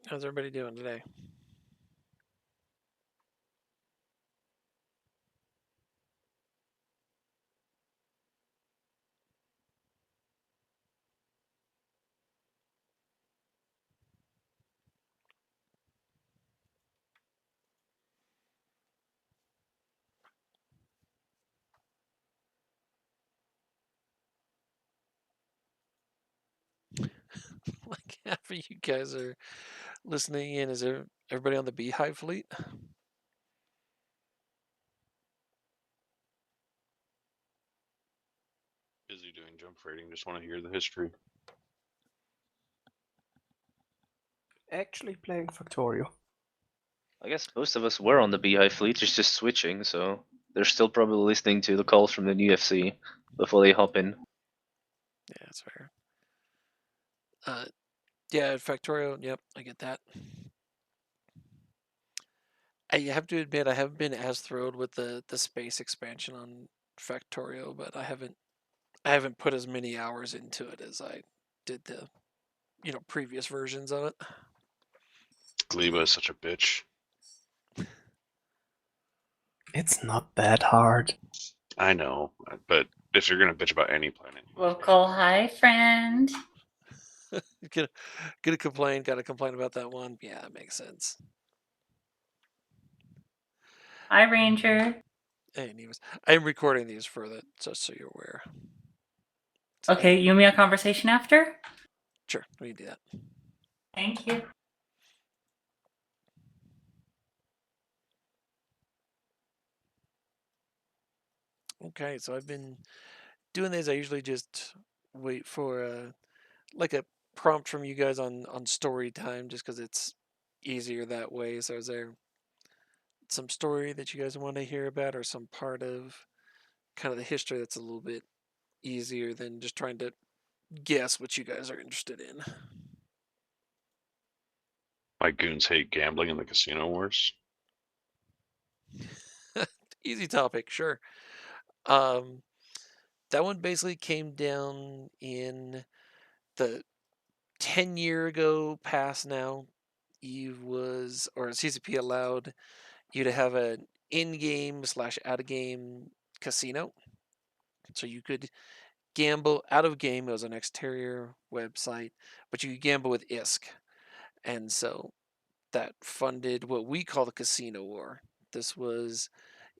How's everybody doing today? Like half of you guys are listening in. Is there everybody on the Beehive fleet? Busy doing jump rating. Just want to hear the history. Actually playing Factorio. I guess most of us were on the Beehive fleet, it's just switching, so they're still probably listening to the calls from the new FC before they hop in. Yeah, that's fair. Yeah, Factorio. Yep, I get that. I have to admit, I haven't been as thrilled with the space expansion on Factorio, but I haven't put as many hours into it as I did the previous versions of it. Gleba is such a bitch. It's not that hard. I know, but if you're gonna bitch about any planet, Vocal hi, friend. Gotta complain. Gotta complain about that one. Yeah, that makes sense. Hi, Ranger. Anyways, I'm recording these for that, just so you're aware. Okay, you and me a conversation after? Sure, we can do that. Thank you. Okay, so I've been doing these. I usually just wait for like a prompt from you guys on story time, just because it's easier that way. So is there some story that you guys want to hear about, or some part of kind of the history that's a little bit easier than just trying to guess what you guys are interested in? my goons hate gambling in the casino wars. Easy topic, sure. That one basically came down in the 10-year ago past now. Eve was, or CCP allowed you to have an in-game / out-of-game casino. So you could gamble out of game. It was an exterior website, but you could gamble with ISK. And so that funded what we call the casino war. This was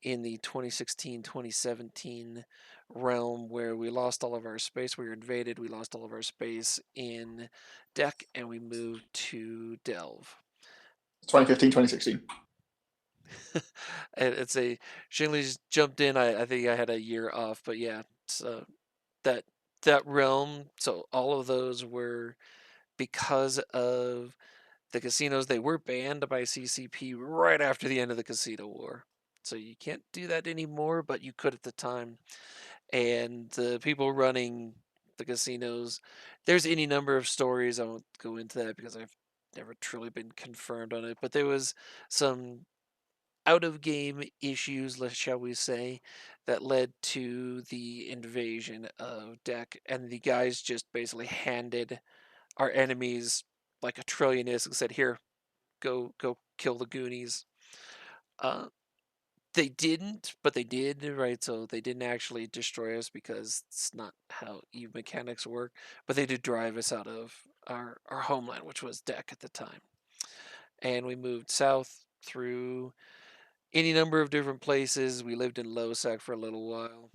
in the 2016-2017 realm where we lost all of our space. We were invaded. We lost all of our space in Deck, and we moved to Delve. 2015, 2016. And it's a Shingley's jumped in. I think I had a year off, but yeah, so that realm. So all of those were because of the casinos. They were banned by CCP right after the end of the casino war. So you can't do that anymore, but you could at the time. And the people running the casinos, there's any number of stories. I won't go into that because I've never truly been confirmed on it. But there was some out of game issues, shall we say, that led to the invasion of Deck. And the guys just basically handed our enemies like a trillion ISK and said, "Here, go kill the Goonies." They didn't, but they did, right? So they didn't actually destroy us because it's not how Eve mechanics work. But they did drive us out of our homeland, which was Deck at the time. And we moved south through any number of different places. We lived in Losec for a little while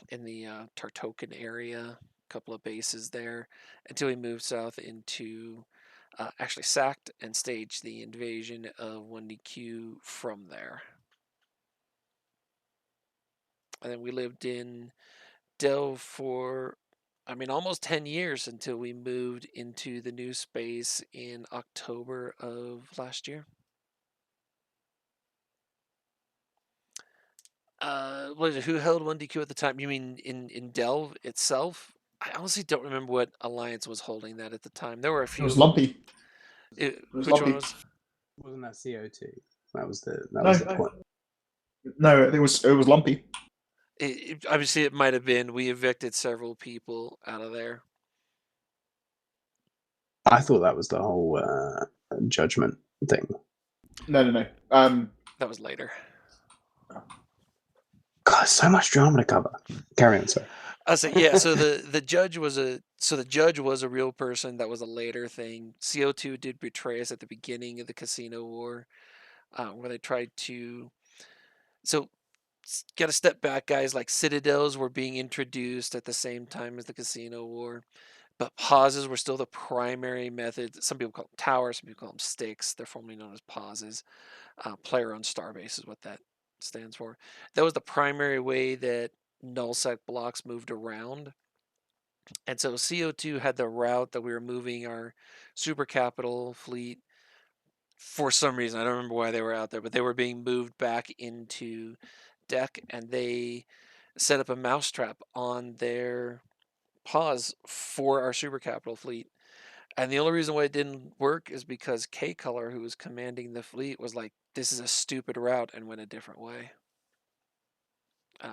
in the Tartokan area, a couple of bases there, until we moved south into actually sacked and staged the invasion of 1DQ from there. And then we lived in Delve for, almost 10 years until we moved into the new space in October of last year. What is it? Who held 1DQ at the time? You mean in Delve itself? I honestly don't remember what alliance was holding that at the time. There were a few. It was Lumpy. It was which Lumpy. one was? Wasn't that CO2? That was the point. No, it was Lumpy. Obviously, it might have been. We evicted several people out of there. I thought that was the whole judgment thing? No. That was later. God, so much drama to cover. Carry on, sorry. I say yeah. So the judge was a real person. That was a later thing. CO2 did betray us at the beginning of the Casino War, where they tried to. So, got to step back, guys. Like citadels were being introduced at the same time as the Casino War, but pauses were still the primary method. Some people call them towers. Some people call them sticks. They're formerly known as pauses. Player-owned starbase is what that stands for. That was the primary way that nullsec blocks moved around. And so CO2 had the route that we were moving our super capital fleet for some reason. I don't remember why they were out there, but they were being moved back into deck, and they set up a mousetrap on their pause for our super capital fleet. And the only reason why it didn't work is because K Color, who was commanding the fleet, was like, "This is a stupid route," and went a different way.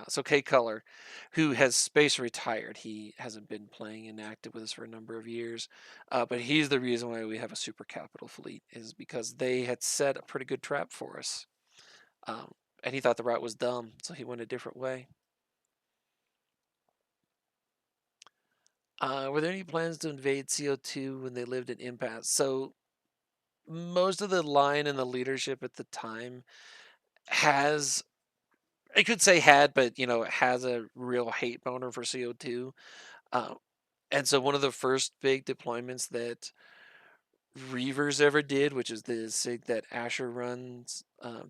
So K Color, who has space retired, he hasn't been playing and active with us for a number of years, but he's the reason why we have a super capital fleet, is because they had set a pretty good trap for us, and he thought the route was dumb, so he went a different way. Were there any plans to invade CO2 when they lived in Impasse? So most of the line and the leadership at the time has, I could say had, but has a real hate boner for CO2. And so one of the first big deployments that Reavers ever did, which is the SIG that Asher runs,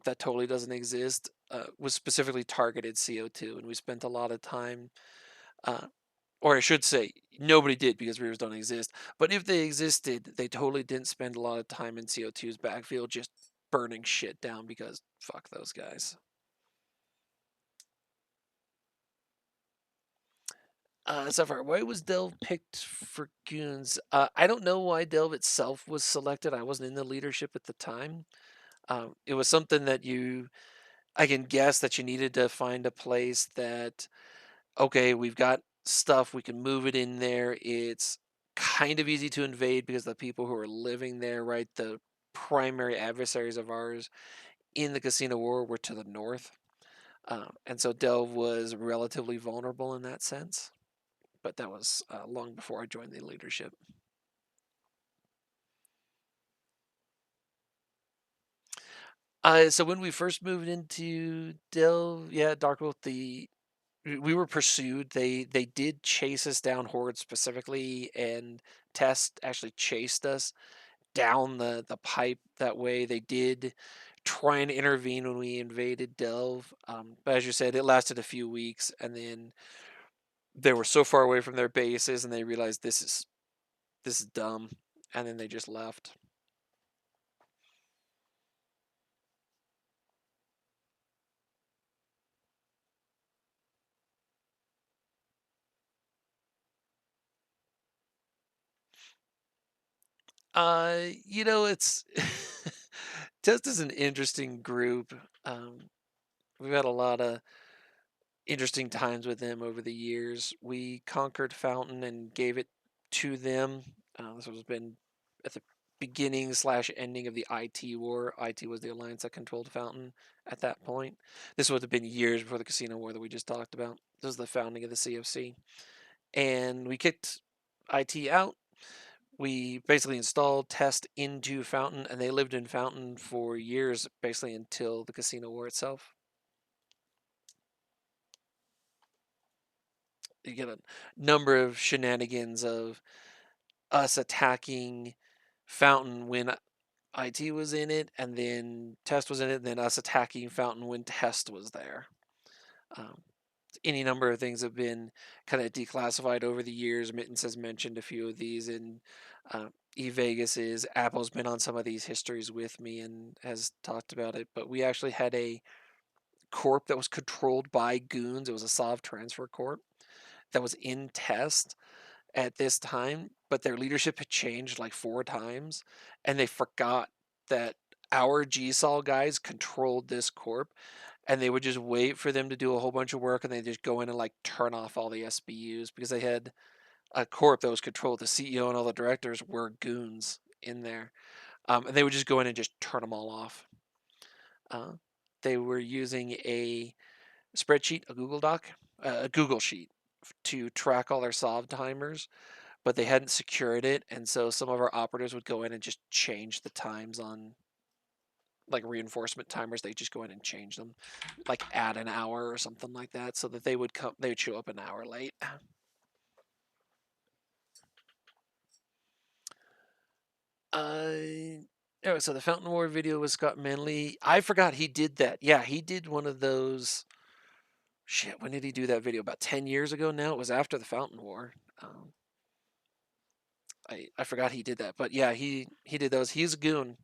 that totally doesn't exist, was specifically targeted CO2, and we spent a lot of time, or I should say, nobody did because Reavers don't exist. But if they existed, they totally didn't spend a lot of time in CO2's backfield just burning shit down because fuck those guys. Sapphire, why was Delve picked for Goons? I don't know why Delve itself was selected. I wasn't in the leadership at the time. It was something that I can guess that you needed to find a place that, okay, we've got stuff, we can move it in there. It's kind of easy to invade because the people who are living there, right, the primary adversaries of ours in the Casino War were to the north. And so Delve was relatively vulnerable in that sense. But that was long before I joined the leadership. So when we first moved into Delve, yeah, Darkwolf, we were pursued. They did chase us down, Horde specifically, and Test actually chased us down the pipe that way. They did try and intervene when we invaded Delve, but as you said, it lasted a few weeks, and then they were so far away from their bases, and they realized this is dumb, and then they just left. It's Test is an interesting group. We've had a lot of interesting times with them over the years. We conquered Fountain and gave it to them. This has been at the beginning / ending of the IT war. IT was the alliance that controlled Fountain at that point. This would have been years before the Casino War that we just talked about. This was the founding of the CFC. And we kicked IT out. We basically installed Test into Fountain, and they lived in Fountain for years, basically until the Casino War itself. You get a number of shenanigans of us attacking Fountain when IT was in it, and then Test was in it, and then us attacking Fountain when Test was there. Any number of things have been kind of declassified over the years. Mittens has mentioned a few of these in eVegas's. Apple's been on some of these histories with me and has talked about it. But we actually had a corp that was controlled by goons. It was a Sov transfer corp that was in Test at this time, but their leadership had changed like 4 times, and they forgot that our GSOL guys controlled this corp, and they would just wait for them to do a whole bunch of work, and they just go in and like turn off all the SBUs because they had a corp that was controlled. The CEO and all the directors were goons in there. and they would just go in and just turn them all off. They were using a spreadsheet, a Google Doc, a Google Sheet to track all their SOV timers, but they hadn't secured it, and so some of our operators would go in and just change the times on like reinforcement timers. They just go in and change them, like add an hour or something like that, so that they would show up an hour late. Oh, so the Fountain War video was Scott Manley. I forgot he did that. Yeah, he did one of those. Shit, when did he do that video? About 10 years ago now. It was after the Fountain War. I forgot he did that, but yeah, he did those. He's a goon.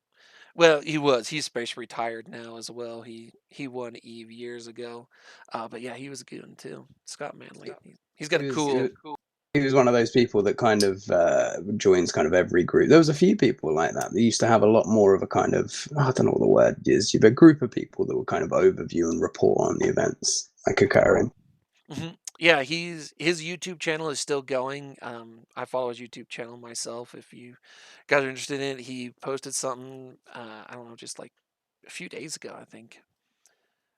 Well, he was. He's space retired now as well. He won Eve years ago, but yeah, he was a goon too. Scott Manley. He's got a cool. He was one of those people that kind of joins kind of every group. There was a few people like that. They used to have a lot more of a kind of, I don't know what the word is, you have a group of people that would kind of overview and report on the events like occurring. Yeah, his YouTube channel is still going. I follow his YouTube channel myself. If you guys are interested in it, he posted something. I don't know, just like a few days ago, I think.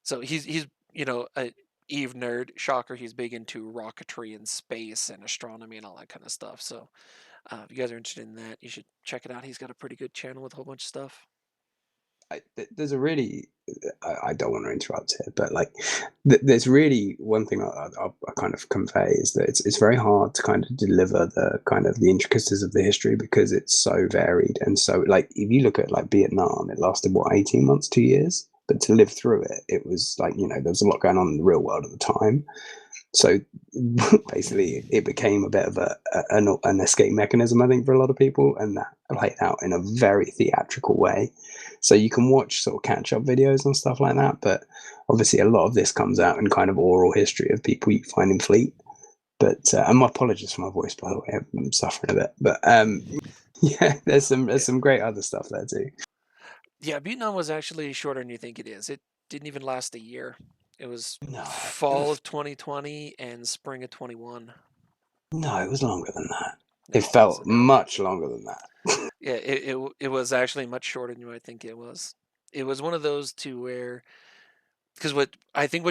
So he's a Eve nerd. Shocker, he's big into rocketry and space and astronomy and all that kind of stuff. So if you guys are interested in that, you should check it out. He's got a pretty good channel with a whole bunch of stuff. There's a really, I don't want to interrupt here, but like, there's really one thing I kind of convey is that it's very hard to kind of deliver the kind of the intricacies of the history because it's so varied. And so like, if you look at like Vietnam, it lasted what, 18 months, 2 years, but to live through it, it was like, there was a lot going on in the real world at the time. So basically, it became a bit of an escape mechanism, I think, for a lot of people, and that played out in a very theatrical way. So you can watch sort of catch-up videos and stuff like that, but obviously a lot of this comes out in kind of oral history of people you find in Fleet. But and my apologies for my voice, by the way, I'm suffering a bit. But yeah, there's some great other stuff there too. Yeah, Vietnam was actually shorter than you think it is. It didn't even last a year. It was fall of 2020 and spring of 21. No, it was longer than that. It felt much longer than that. Yeah, it was actually much shorter than I think it was. It was one of those to where, because what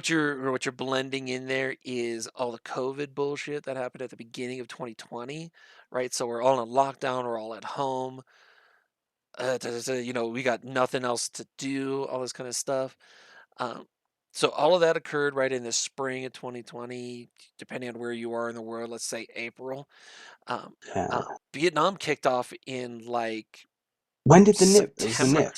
you're blending in there is all the COVID bullshit that happened at the beginning of 2020, right? So we're all in lockdown, we're all at home. We got nothing else to do, all this kind of stuff. So all of that occurred right in the spring of 2020, depending on where you are in the world. Let's say April. Vietnam kicked off in like when did the NIP? September.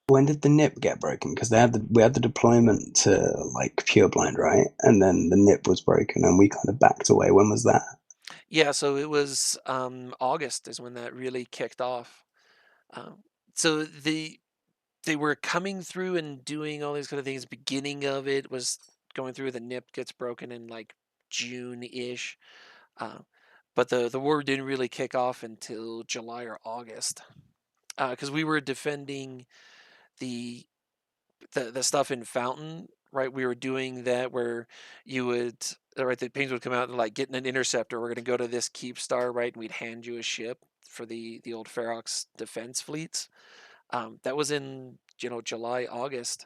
When did the NIP get broken? Because we had the deployment to like Pureblind, right? And then the NIP was broken, and we kind of backed away. When was that? Yeah, so it was August is when that really kicked off. So they were coming through and doing all these kind of things. Beginning of it was going through. The NIP gets broken in like June-ish, but the war didn't really kick off until July or August, because we were defending the stuff in Fountain, right? We were doing that where you would, right, the pings would come out and like getting an interceptor. We're going to go to this Keep Star, right? And we'd hand you a ship for the old Ferox defense fleets. That was in July, August,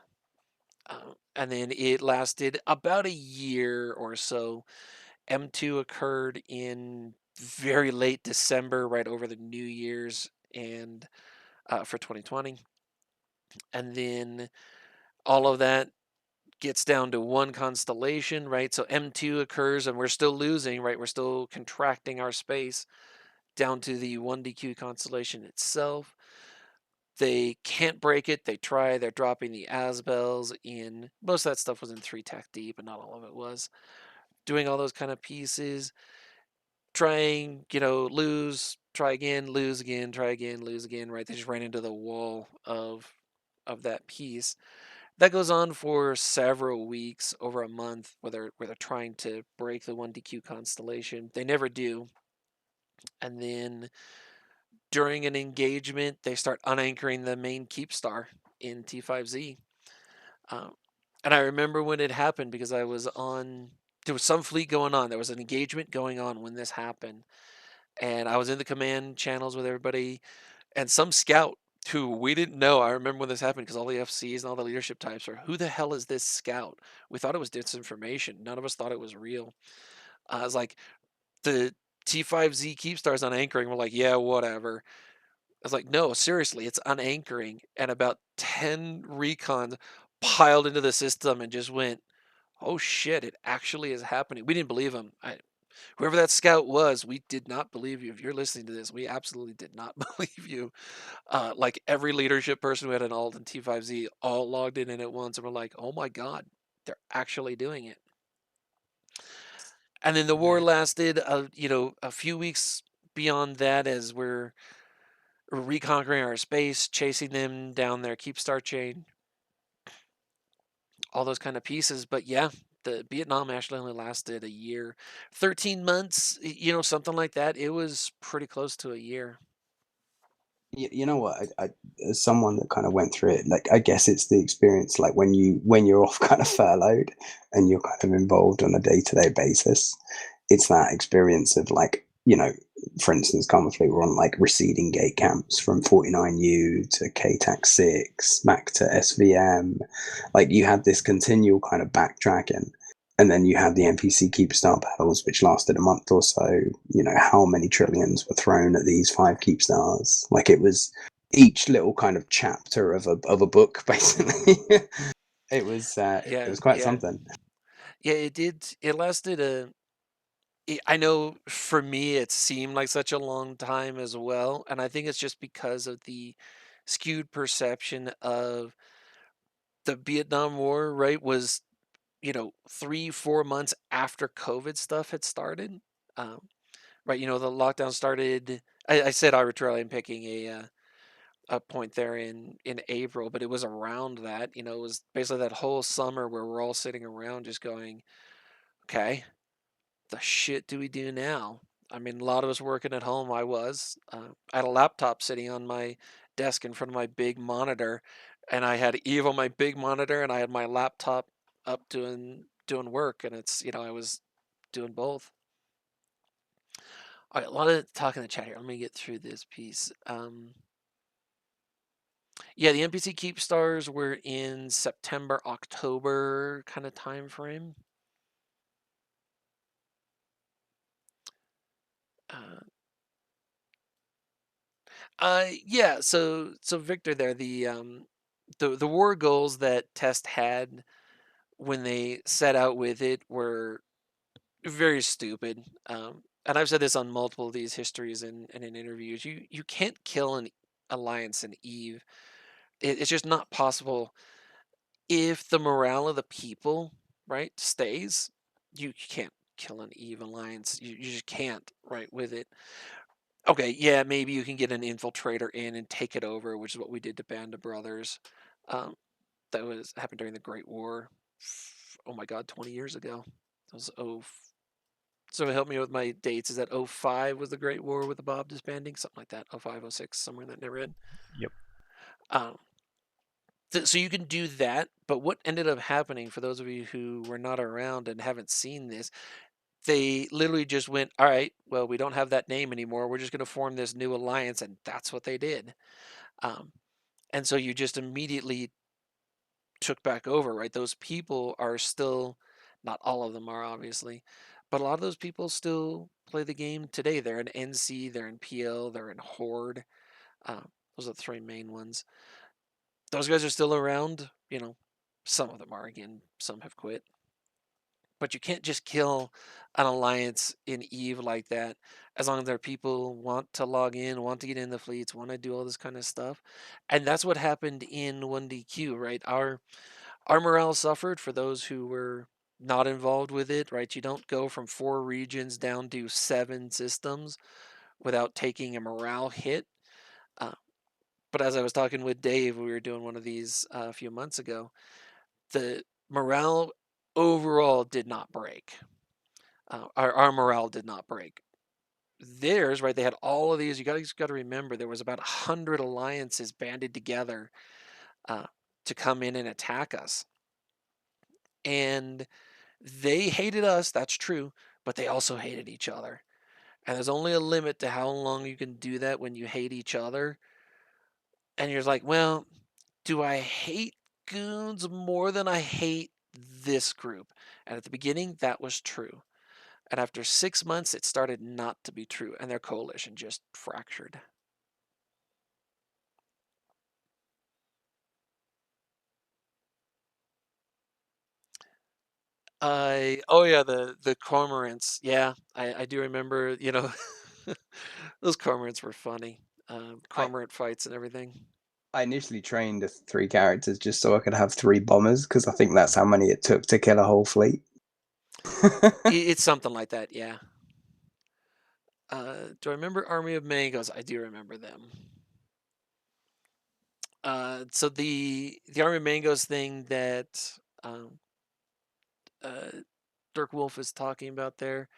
and then it lasted about a year or so. M2 occurred in very late December, right over the New Year's and for 2020, and then all of that gets down to one constellation, right? So M2 occurs, and we're still losing, right? We're still contracting our space down to the 1DQ constellation itself. They can't break it. They try. They're dropping the Asbels in. Most of that stuff was in 3 Tech D, but not all of it was. Doing all those kind of pieces. Trying, lose, try again, lose again, try again, lose again, right? They just ran into the wall of that piece. That goes on for several weeks, over a month, where they're trying to break the 1DQ constellation. They never do. And then during an engagement, they start unanchoring the main Keep Star in T5Z. And I remember when it happened because there was some fleet going on. There was an engagement going on when this happened. And I was in the command channels with everybody. And some scout who we didn't know. I remember when this happened because all the FCs and all the leadership types are, who the hell is this scout? We thought it was disinformation. None of us thought it was real. I was like, the T5Z Keepstars on anchoring. We're like, yeah, whatever. I was like, no, seriously, it's unanchoring. And about 10 recons piled into the system and just went, oh shit, it actually is happening. We didn't believe him. Whoever that scout was, we did not believe you. If you're listening to this, we absolutely did not believe you. Like every leadership person who had an alt and T5Z all logged in at once and were like, oh my God, they're actually doing it. And then the war lasted, a few weeks beyond that as we're reconquering our space, chasing them down their Keepstar chain, all those kind of pieces. But yeah, the Vietnam actually only lasted a year, 13 months, something like that. It was pretty close to a year. You know what? As someone that kind of went through it, like I guess it's the experience, like when you're off kind of furloughed and you're kind of involved on a day-to-day basis. It's that experience of like, for instance, Fleet were on like receding gate camps from 49U to KTAC 6 back to SVM. Like you had this continual kind of backtracking. And then you had the NPC Keepstar battles, which lasted a month or so. How many trillions were thrown at these 5 Keepstars? Like it was each little kind of chapter of a book, basically. It was quite something. Yeah, it did. It lasted I know for me it seemed like such a long time as well, and I think it's just because of the skewed perception of the Vietnam War, right? Was 3-4 months after COVID stuff had started. Right, the lockdown started. I said arbitrarily. I'm picking a point there in April, but it was around that. It was basically that whole summer where we're all sitting around just going, okay, the shit do we do now? I mean, a lot of us working at home. I was. I had a laptop sitting on my desk in front of my big monitor, and I had Eve on my big monitor, and I had my laptop up doing work, and it's I was doing both. All right, a lot of talk in the chat here. Let me get through this piece. Yeah, the NPC Keepstars were in September, October kind of time frame. Yeah. So Victor, there, the war goals that Test had when they set out with it were very stupid. And I've said this on multiple of these histories and in interviews. You can't kill an alliance in Eve. It's just not possible. If the morale of the people, right, stays, you can't kill an Eve alliance. You just can't, right, with it. Okay, yeah, maybe you can get an infiltrator in and take it over, which is what we did to Band of Brothers. That happened during the Great War. Oh my God, 20 years ago. That was so help me with my dates. Is that 05 was the Great War with the Bob disbanding? Something like that. 05, 06, somewhere in that neighborhood. Yep. So you can do that, but what ended up happening, for those of you who were not around and haven't seen this, they literally just went, all right, well, we don't have that name anymore. We're just going to form this new alliance, and that's what they did. And so you just immediately took back over, right? Those people are still, not all of them are obviously, but a lot of those people still play the game today. They're in NC, they're in PL, they're in Horde. Those are the 3 main ones. Those guys are still around, some of them are, again, some have quit. But you can't just kill an alliance in Eve like that, as long as their people want to log in, want to get in the fleets, want to do all this kind of stuff. And that's what happened in 1DQ, right? Our morale suffered for those who were not involved with it, right? You don't go from 4 regions down to 7 systems without taking a morale hit. But as I was talking with Dave, we were doing one of these a few months ago, the morale overall did not break. Our morale did not break. Theirs, right, they had all of these. You got to remember, there was about 100 alliances banded together to come in and attack us. And they hated us, that's true, but they also hated each other. And there's only a limit to how long you can do that when you hate each other. and you're like, well, do I hate goons more than I hate this group? And at the beginning, that was true. And after 6 months, it started not to be true, and their coalition just fractured. Oh yeah, the cormorants. Yeah, I do remember. Those cormorants were funny. Cormorant fights and everything. I initially trained the 3 characters just so I could have 3 bombers because I think that's how many it took to kill a whole fleet. It's something like that, yeah. Do I remember Army of Mangoes? I do remember them. So the Army of Mangoes thing that Dirk Wolf is talking about there.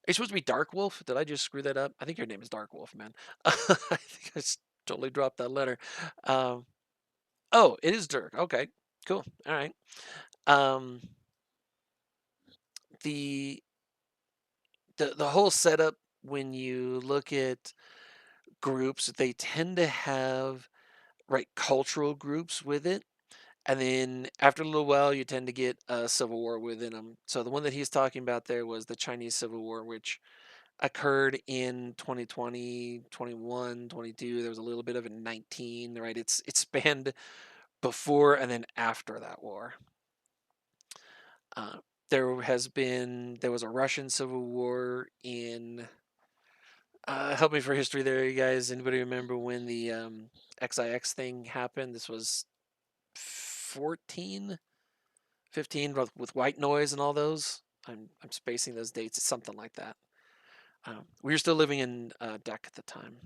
It's supposed to be Dark Wolf. Did I just screw that up? I think your name is Dark Wolf, man. I think I totally dropped that letter. Oh, it is Dirk. Okay, cool. All right. The whole setup when you look at groups, they tend to have cultural groups with it, and then after a little while, you tend to get a civil war within them. So the one that he's talking about there was the Chinese Civil War, which occurred in 2020, 21, 22. There was a little bit of it in 19, right? It spanned before and then after that war. There was a Russian Civil War in. Help me for history there, you guys. Anybody remember when the XIX thing happened? This was 14, 15 with White Noise and all those. I'm spacing those dates. It's something like that. We were still living in DEC at the time.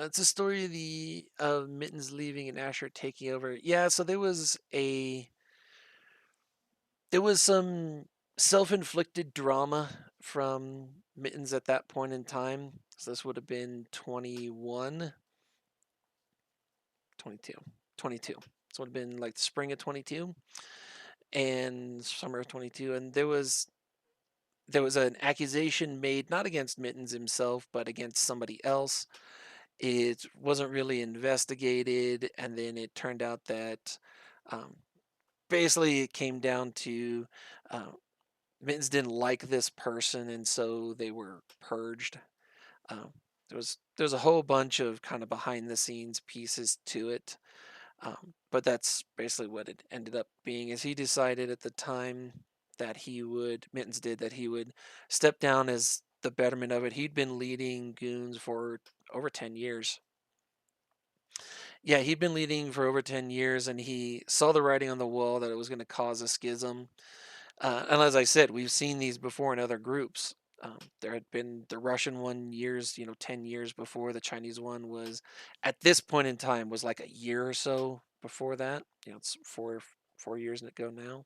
It's a story of Mittens leaving and Asher taking over. Yeah, so there was some self-inflicted drama from Mittens at that point in time. So this would have been 22. So it would have been like the spring of 22 and summer of 22. And there was an accusation made not against Mittens himself, but against somebody else. It wasn't really investigated, and then it turned out that basically it came down to Mittens didn't like this person, and so they were purged. There was a whole bunch of kind of behind the scenes pieces to it, but that's basically what it ended up being. Is he decided at the time that Mittens did, that he would step down as the betterment of it. He'd been leading goons for over 10 years. Yeah, he'd been leading for over 10 years, and he saw the writing on the wall that it was going to cause a schism. And as I said, we've seen these before in other groups. There had been the Russian one 10 years before. The Chinese one was, at this point in time, was like a year or so before that. It's 4 years ago now.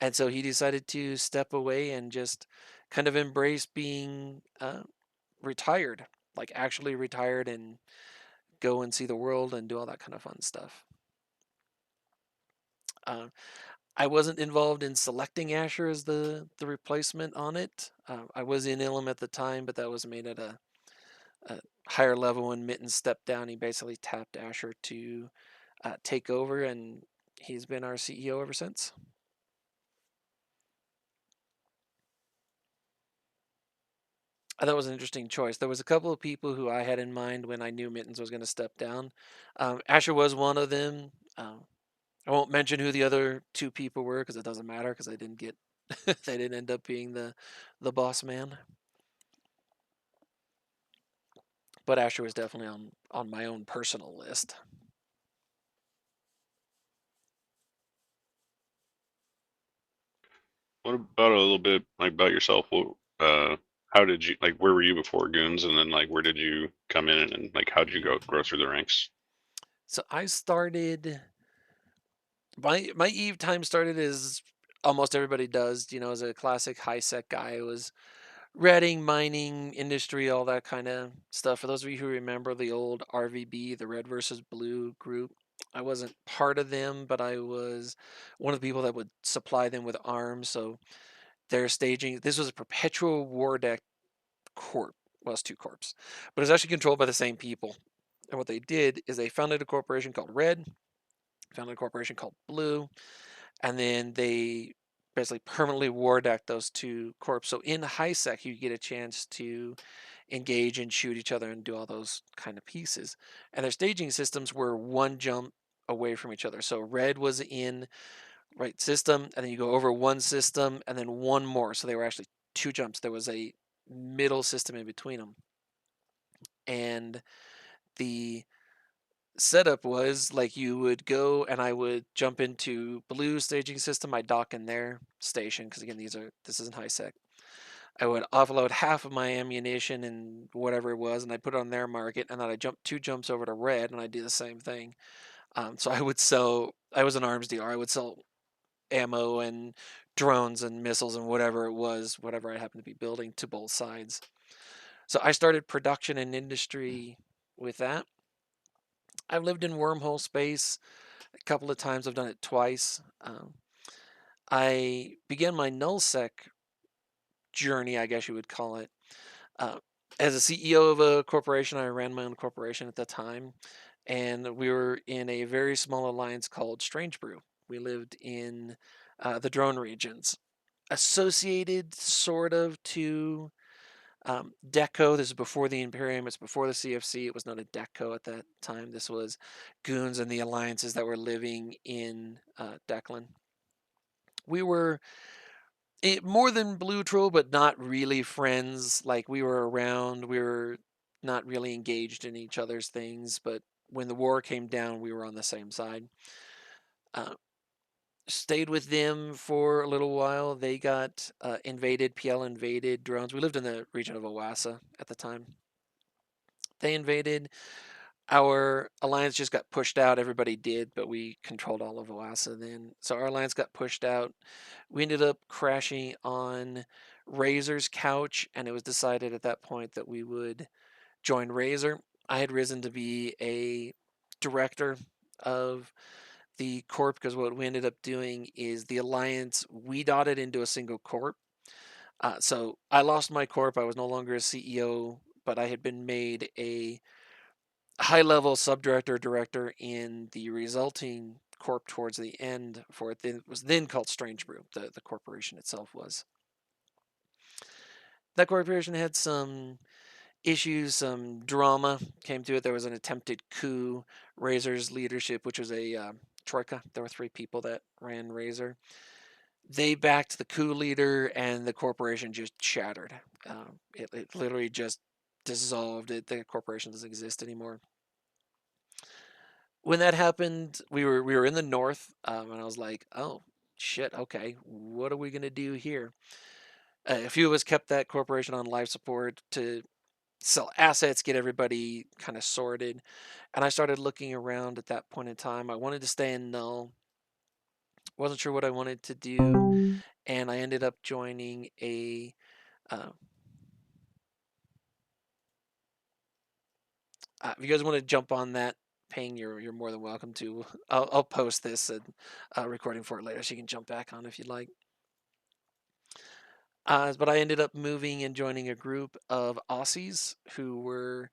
And so he decided to step away and just kind of embrace being retired, like actually retired, and go and see the world and do all that kind of fun stuff. I wasn't involved in selecting Asher as the replacement on it. I was in Ilum at the time, but that was made at a higher level. When Mittens stepped down, he basically tapped Asher to take over, and he's been our CEO ever since. I thought it was an interesting choice. There was a couple of people who I had in mind when I knew Mittens was going to step down. Asher was one of them. I won't mention who the other 2 people were because it doesn't matter, because they didn't end up being the boss man. But Asher was definitely on my own personal list. What about a little bit about yourself? How did you where were you before Goons, and then where did you come in, and how did you grow through the ranks? So I started my Eve time started as almost everybody does, as a classic high sec guy. I was reading, mining, industry, all that kind of stuff. For those of you who remember the old RVB, the Red versus Blue group, I wasn't part of them, but I was one of the people that would supply them with arms. So they're staging. This was a perpetual war deck corp. Well, it's 2 corps, but it's actually controlled by the same people. And what they did is they founded a corporation called Red, founded a corporation called Blue, and then they basically permanently war decked those 2 corps. So in HiSec, you get a chance to engage and shoot each other and do all those kind of pieces. And their staging systems were 1 jump away from each other. So Red was in right system, and then you go over 1 system, and then 1 more. So they were actually 2 jumps. There was a middle system in between them. And the setup was like you would go and I would jump into Blue staging system. I'd dock in their station because again, this isn't HiSec. I would offload half of my ammunition and whatever it was, and I'd put it on their market, and then I'd jump 2 jumps over to Red, and I'd do the same thing. So I would sell. I was an arms dealer. I would sell ammo and drones and missiles and whatever it was, whatever I happened to be building to both sides. So I started production and industry with that. I've lived in wormhole space a couple of times. I've done it twice. I began my nullsec journey, I guess you would call it. As a CEO of a corporation, I ran my own corporation at the time, and we were in a very small alliance called Strange Brew. We lived in the drone regions, associated sort of to Deco. This is before the Imperium. It's before the CFC. It was not a Deco at that time. This was goons and the alliances that were living in Declan. We were more than Blue Troll, but not really friends. Like we were around. We were not really engaged in each other's things. But when the war came down, we were on the same side. Stayed with them for a little while. They got invaded. PL invaded drones. We lived in the region of Owasso at the time. They invaded. Our alliance just got pushed out. Everybody did, but we controlled all of Owasso then. So our alliance got pushed out. We ended up crashing on Razor's couch, and it was decided at that point that we would join Razor. I had risen to be a director of the corp because what we ended up doing is the alliance, we dotted into a single corp. So I lost my corp. I was no longer a CEO, but I had been made a high-level subdirector director in the resulting corp towards the end for it. It was then called Strange Brew. The corporation itself was. That corporation had some issues, some drama came to it. There was an attempted coup. Razor's leadership, which was a troika. There were 3 people that ran Razor. They backed the coup leader, and the corporation just shattered. It literally just dissolved. The corporation doesn't exist anymore. When that happened, we were in the north, and I was like, "Oh shit, okay, what are we gonna do here?" A few of us kept that corporation on life support to sell assets, get everybody kind of sorted, and I started looking around at that point in time. I wanted to stay in null, wasn't sure what I wanted to do, and I ended up joining a. If you guys want to jump on that ping, you're more than welcome to. I'll post this and recording for it later, so you can jump back on if you'd like. But I ended up moving and joining a group of Aussies who were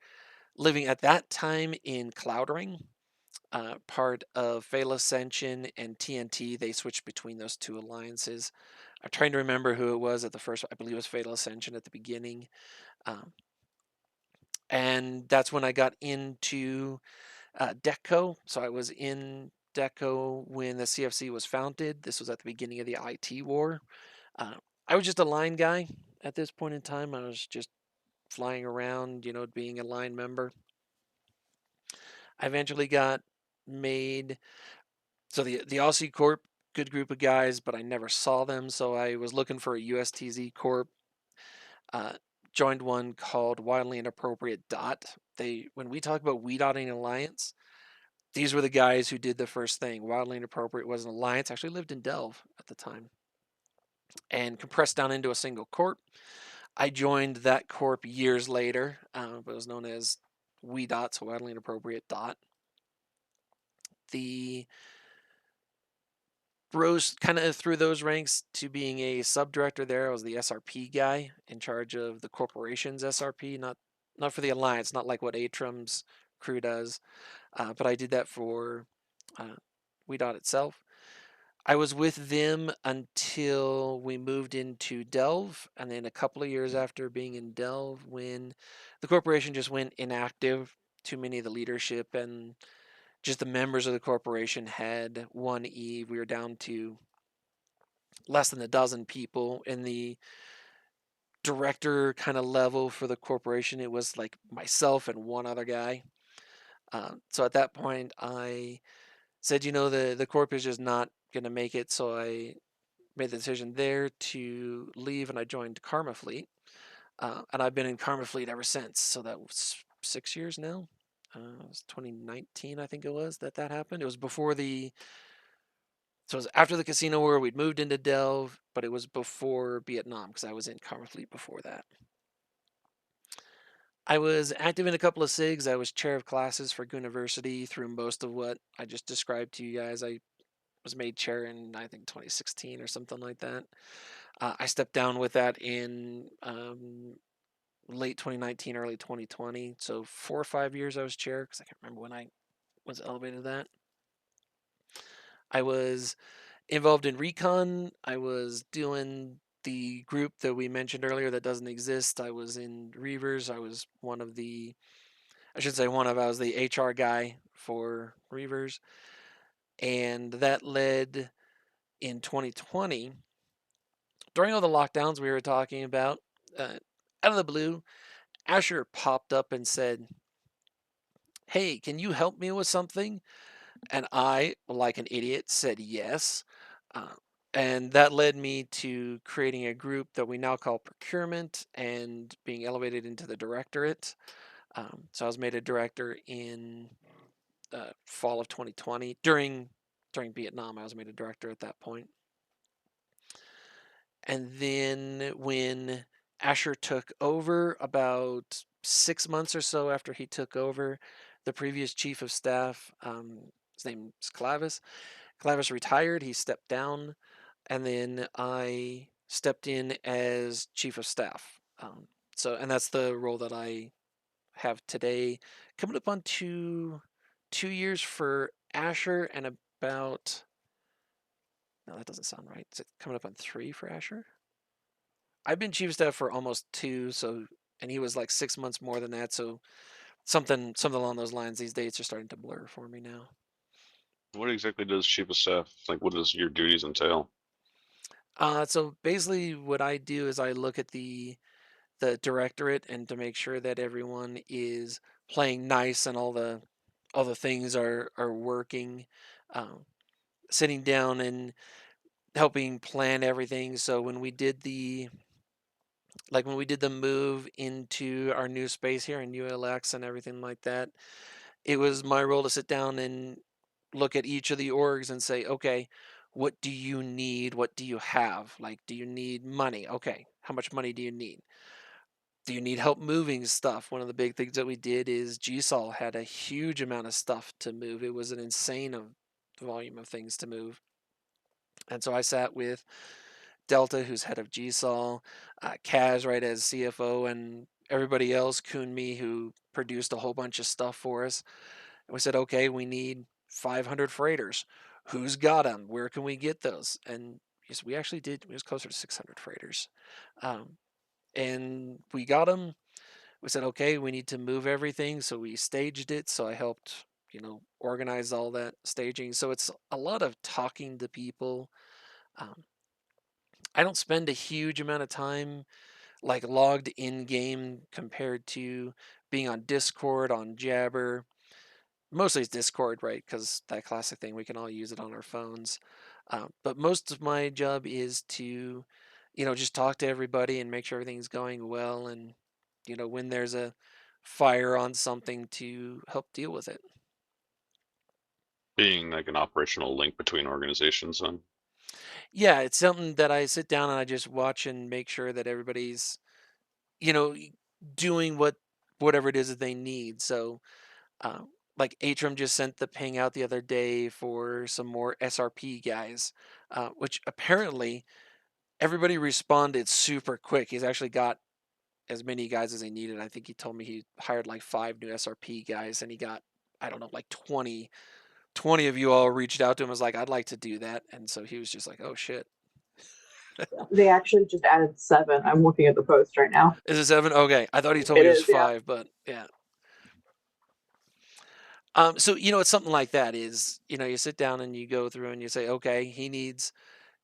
living at that time in Cloudring, part of Phala Ascension and TNT. They switched between those 2 alliances. I'm trying to remember who it was at the first. I believe it was Phala Ascension at the beginning. And that's when I got into Deco. So I was in Deco when the CFC was founded. This was at the beginning of the IT war. I was just a line guy at this point in time. I was just flying around, being a line member. I eventually got made. So the Aussie Corp, good group of guys, but I never saw them. So I was looking for a USTZ Corp. Joined one called Wildly Inappropriate Dot. When we talk about We Dotting Alliance, these were the guys who did the first thing. Wildly Inappropriate was an alliance. Actually lived in Delve at the time. And compressed down into a single corp. I joined that corp years later, but it was known as We Dot, so Wildly Inappropriate Dot. the rose kind of through those ranks to being a sub director there. I was the SRP guy in charge of the corporation's SRP, not for the alliance, not like what Atrum's crew does, but I did that for WeDot itself. I was with them until we moved into Delve, and then a couple of years after being in Delve, when the corporation just went inactive, too many of the leadership and just the members of the corporation had one eve. We were down to less than a dozen people in the director kind of level for the corporation. It was like myself and one other guy. So at that point, I said, the corp is just not going to make it. So I made the decision there to leave, and I joined Karma Fleet. And I've been in Karma Fleet ever since. So that was 6 years now. It was 2019, I think it was, that happened. It was before so it was after the casino war. We'd moved into Delve, but it was before Vietnam because I was in Karma Fleet before that. I was active in a couple of SIGs. I was chair of classes for Gooniversity through most of what I just described to you guys. I was made chair in, I think, 2016 or something like that. I stepped down with that in late 2019, early 2020. So 4 or 5 years I was chair because I can't remember when I was elevated to that. I was involved in recon. I was doing the group that we mentioned earlier that doesn't exist. I was in Reavers. I was I was the HR guy for Reavers. And that led in 2020, during all the lockdowns we were talking about, out of the blue, Asher popped up and said, "Hey, can you help me with something?" And I, like an idiot, said yes. And that led me to creating a group that we now call Procurement and being elevated into the directorate. So I was made a director in fall of 2020. During Vietnam, I was made a director at that point. And then when Asher took over, about 6 months or so after he took over, the previous chief of staff, his name is Clavis. Clavis retired. He stepped down, and then I stepped in as chief of staff. And that's the role that I have today. Coming up on 2 years for Asher, and about, no, that doesn't sound right. Is it coming up on 3 for Asher? I've been chief of staff for almost 2, and he was like 6 months more than that. So something along those lines. These dates are starting to blur for me now. What exactly does chief of staff, like, what does your duties entail? So basically, what I do is I look at the directorate and to make sure that everyone is playing nice and all the things are working. Sitting down and helping plan everything. So when we did the move into our new space here in ULX and everything like that, it was my role to sit down and look at each of the orgs and say, okay, what do you need? What do you have? Like, do you need money? Okay, how much money do you need? Do you need help moving stuff? One of the big things that we did is GSOL had a huge amount of stuff to move. It was an insane volume of things to move. And so I sat with Delta, who's head of GSOL, Kaz, right, as CFO, and everybody else, Kunmi, who produced a whole bunch of stuff for us. And we said, okay, we need 500 freighters. Who's got them? Where can we get those? And yes, we actually did. It was closer to 600 freighters. And we got them. We said, okay, we need to move everything. So we staged it. So I helped, organize all that staging. So it's a lot of talking to people. I don't spend a huge amount of time like logged in game compared to being on Discord, on Jabber. Mostly it's Discord, right? Because that classic thing, we can all use it on our phones. But most of my job is to, just talk to everybody and make sure everything's going well. And, when there's a fire on something, to help deal with it. Being like an operational link between organizations, then. Yeah, it's something that I sit down and I just watch and make sure that everybody's, doing whatever it is that they need. So like Atrum just sent the ping out the other day for some more SRP guys, which apparently everybody responded super quick. He's actually got as many guys as he needed. I think he told me he hired like 5 new SRP guys, and he got, I don't know, like 20 of you all reached out to him, was like, I'd like to do that. And so he was just like, oh shit. They actually just added 7. I'm looking at the post right now. Is it 7? Okay. I thought he told me It it was is, yeah. 5, but yeah. So, it's something like that is, you sit down and you go through and you say, okay, he needs,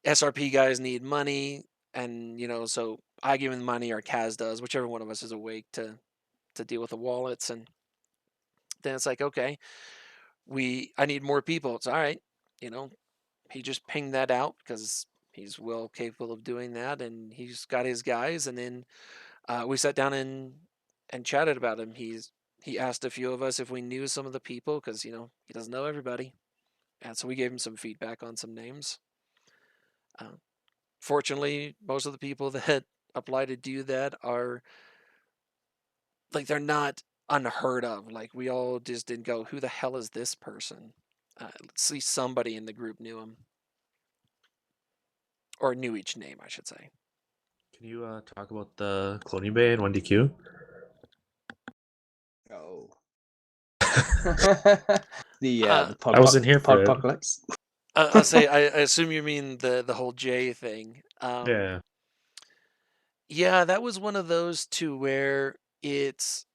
SRP guys need money. And, so I give him the money or Kaz does, whichever one of us is awake to deal with the wallets. And then it's like, okay, I need more people. It's all right. He just pinged that out because he's well capable of doing that. And he's got his guys. And then we sat down and chatted about him. He asked a few of us if we knew some of the people because, he doesn't know everybody. And so we gave him some feedback on some names. Fortunately, most of the people that apply to do that are, like, they're not unheard of. Like, we all just didn't go, who the hell is this person? At least somebody in the group knew him. Or knew each name, I should say. Can you talk about the Cloning Bay and 1DQ? Oh. the I wasn't here for it. apocalypse. I'll say, I assume you mean the whole J thing. Yeah. Yeah, that was one of those two where it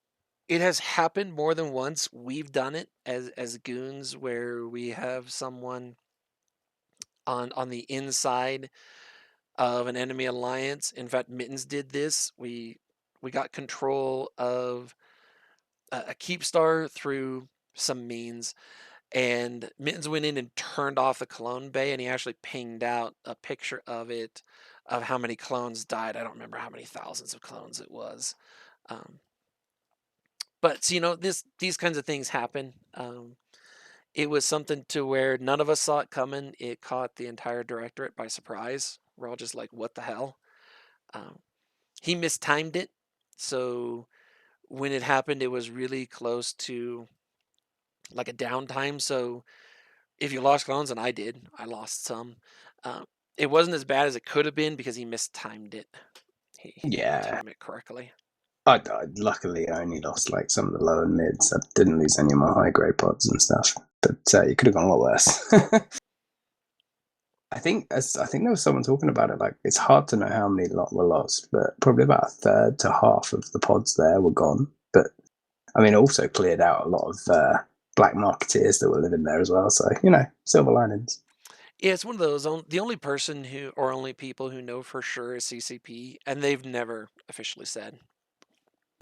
has happened more than once. We've done it as goons where we have someone on the inside of an enemy alliance. In fact, Mittens did this. We got control of a Keepstar through some means, and Mittens went in and turned off the clone bay, and he actually pinged out a picture of it, of how many clones died. I don't remember how many thousands of clones it was. But these kinds of things happen. It was something to where none of us saw it coming. It caught the entire directorate by surprise. We're all just like, what the hell? He mistimed it. So when it happened, it was really close to like a downtime. So if you lost clones, and I did, I lost some. It wasn't as bad as it could have been because he mistimed it. He didn't time it correctly. I died. Luckily, I only lost like some of the lower mids. I didn't lose any of my high grade pods and stuff. But it could have gone a lot worse. I think there was someone talking about it. Like, it's hard to know how many were lost, but probably about a third to half of the pods there were gone. But I mean, it also cleared out a lot of black marketeers that were living there as well. So silver linings. Yeah, it's one of those. The only person or only people who know for sure is CCP, and they've never officially said.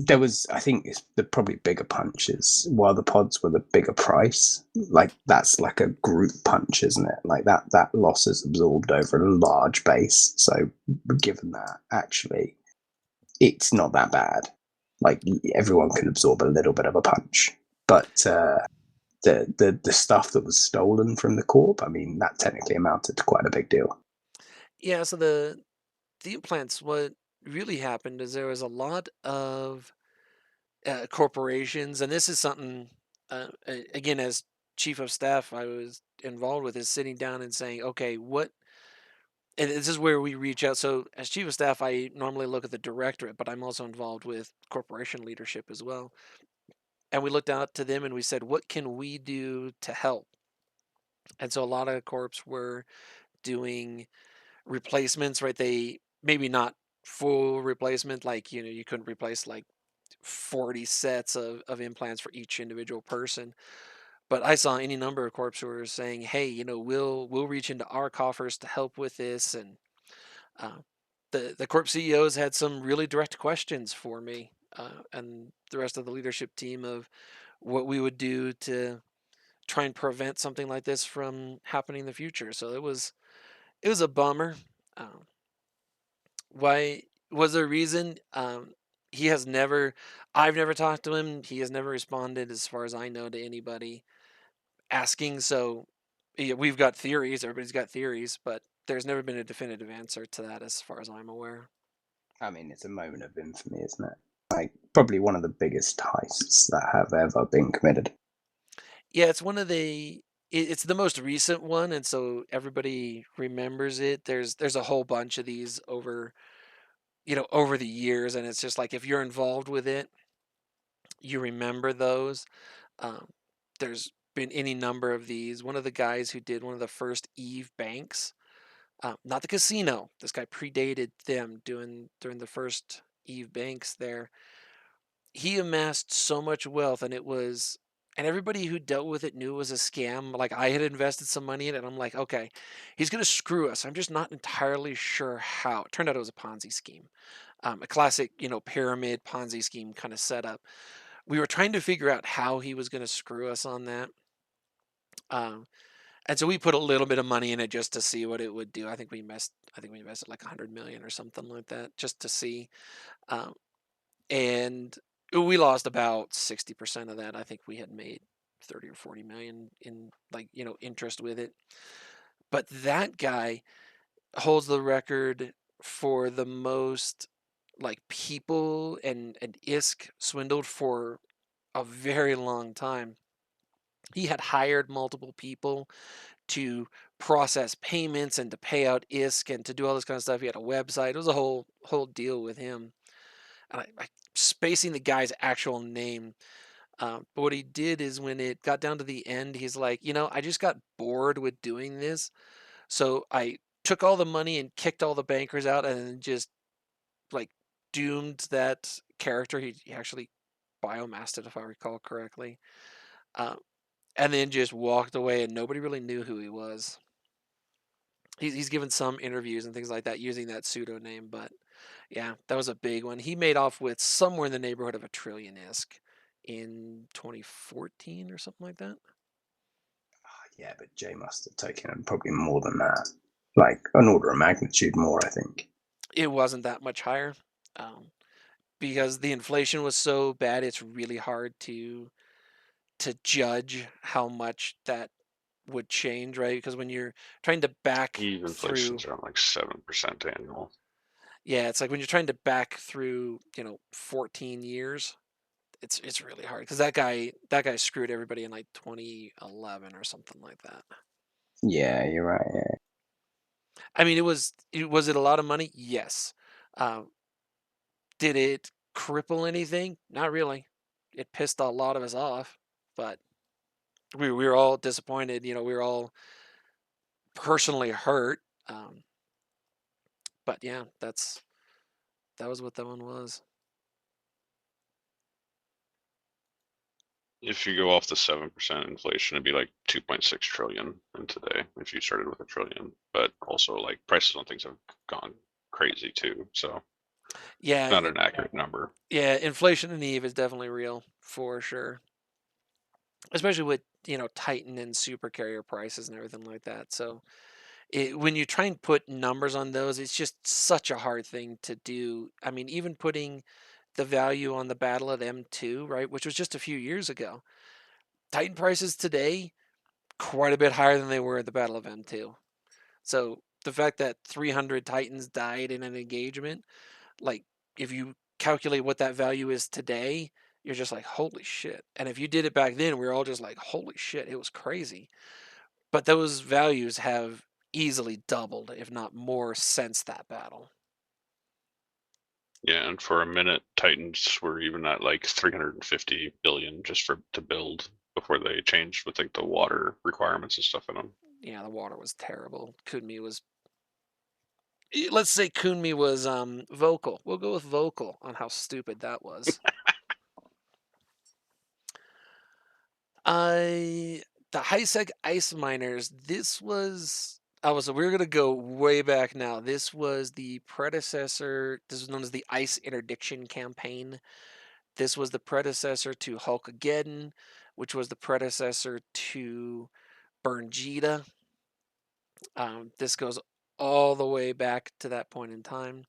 There was, I think, it's the probably bigger punches. While the pods were the bigger price, like that's like a group punch, isn't it? Like that loss is absorbed over a large base. So given that, actually, it's not that bad. Like everyone can absorb a little bit of a punch, but the stuff that was stolen from the corp, I mean, that technically amounted to quite a big deal. Yeah. So the implants, what really happened is there was a lot of corporations, and this is something again, as chief of staff I was involved with, is sitting down and saying, okay, and this is where we reach out. So as chief of staff, I normally look at the directorate, but I'm also involved with corporation leadership as well. And we looked out to them and we said, what can we do to help? And so a lot of corps were doing replacements, right? They maybe not full replacement, like, you couldn't replace like 40 sets of implants for each individual person. But I saw any number of corps who were saying, hey, we'll reach into our coffers to help with this. And the corp CEOs had some really direct questions for me and the rest of the leadership team of what we would do to try and prevent something like this from happening in the future. So it was a bummer. Why was there a reason? I've never talked to him. He has never responded, as far as I know, to anybody asking. So yeah, we've got theories. Everybody's got theories, but there's never been a definitive answer to that, as far as I'm aware. I mean, it's a moment of infamy, isn't it? Like, probably one of the biggest heists that have ever been committed. Yeah, it's one of it's the most recent one, and so everybody remembers it. There's a whole bunch of these over, over the years, and it's just like if you're involved with it, you remember those. Um, there's been any number of these. One of the guys who did one of the first Eve banks, not the casino. This guy predated them doing during the first Eve banks there. He amassed so much wealth, and everybody who dealt with it knew it was a scam. Like I had invested some money in it, and I'm like, okay, he's gonna screw us. I'm just not entirely sure how. It turned out it was a Ponzi scheme, a classic, pyramid Ponzi scheme kind of setup. We were trying to figure out how he was gonna screw us on that. Um, and so we put a little bit of money in it just to see what it would do. I think we invested like 100 million or something like that just to see. Um, and we lost about 60% of that. I think we had made 30 or 40 million in like, interest with it. But that guy holds the record for the most like people and ISK swindled for a very long time. He had hired multiple people to process payments and to pay out ISK and to do all this kind of stuff. He had a website. It was a whole deal with him. And I spacing the guy's actual name. But what he did is when it got down to the end, he's like, I just got bored with doing this. So I took all the money and kicked all the bankers out and then just like doomed that character. He actually biomassed it, if I recall correctly. Uh, and then just walked away and nobody really knew who he was. He's given some interviews and things like that using that pseudonym, but yeah, that was a big one. He made off with somewhere in the neighborhood of $1 trillion ISK in 2014 or something like that. Yeah, but Jay must have taken probably more than that, like an order of magnitude more, I think. It wasn't that much higher, because the inflation was so bad. It's really hard to judge how much that would change, right? Because when you're trying to back Eve through, inflation's around like 7% annual. yeah, it's like when you're trying to back through, 14 years, it's really hard because that guy screwed everybody in like 2011 or something like that. Yeah, you're right. Yeah. I mean, was it a lot of money? Yes. Did it cripple anything? Not really. It pissed a lot of us off, but we were all disappointed. We were all personally hurt. But yeah, that was what that one was. If you go off the 7% inflation, it'd be like 2.6 trillion in today if you started with $1 trillion. But also, like, prices on things have gone crazy too. So Yeah, not an accurate number. yeah, inflation in Eve is definitely real for sure. Especially with, Titan and super carrier prices and everything like that. So when you try and put numbers on those, it's just such a hard thing to do. I mean, even putting the value on the Battle at M2, right, which was just a few years ago. Titan prices today quite a bit higher than they were at the Battle of M2. So the fact that 300 Titans died in an engagement, like if you calculate what that value is today, you're just like, holy shit. And if you did it back then, we were all just like, holy shit, it was crazy. But those values have easily doubled, if not more, since that battle. Yeah, and for a minute, Titans were even at like 350 billion just to build before they changed with like the water requirements and stuff in them. Yeah, the water was terrible. Let's say Kunmi was vocal. We'll go with vocal on how stupid that was. The HiSec ice miners. We're gonna go way back now. This was the predecessor. This was known as the Ice Interdiction Campaign. This was the predecessor to Hulkageddon, which was the predecessor to Burnjita. This goes all the way back to that point in time.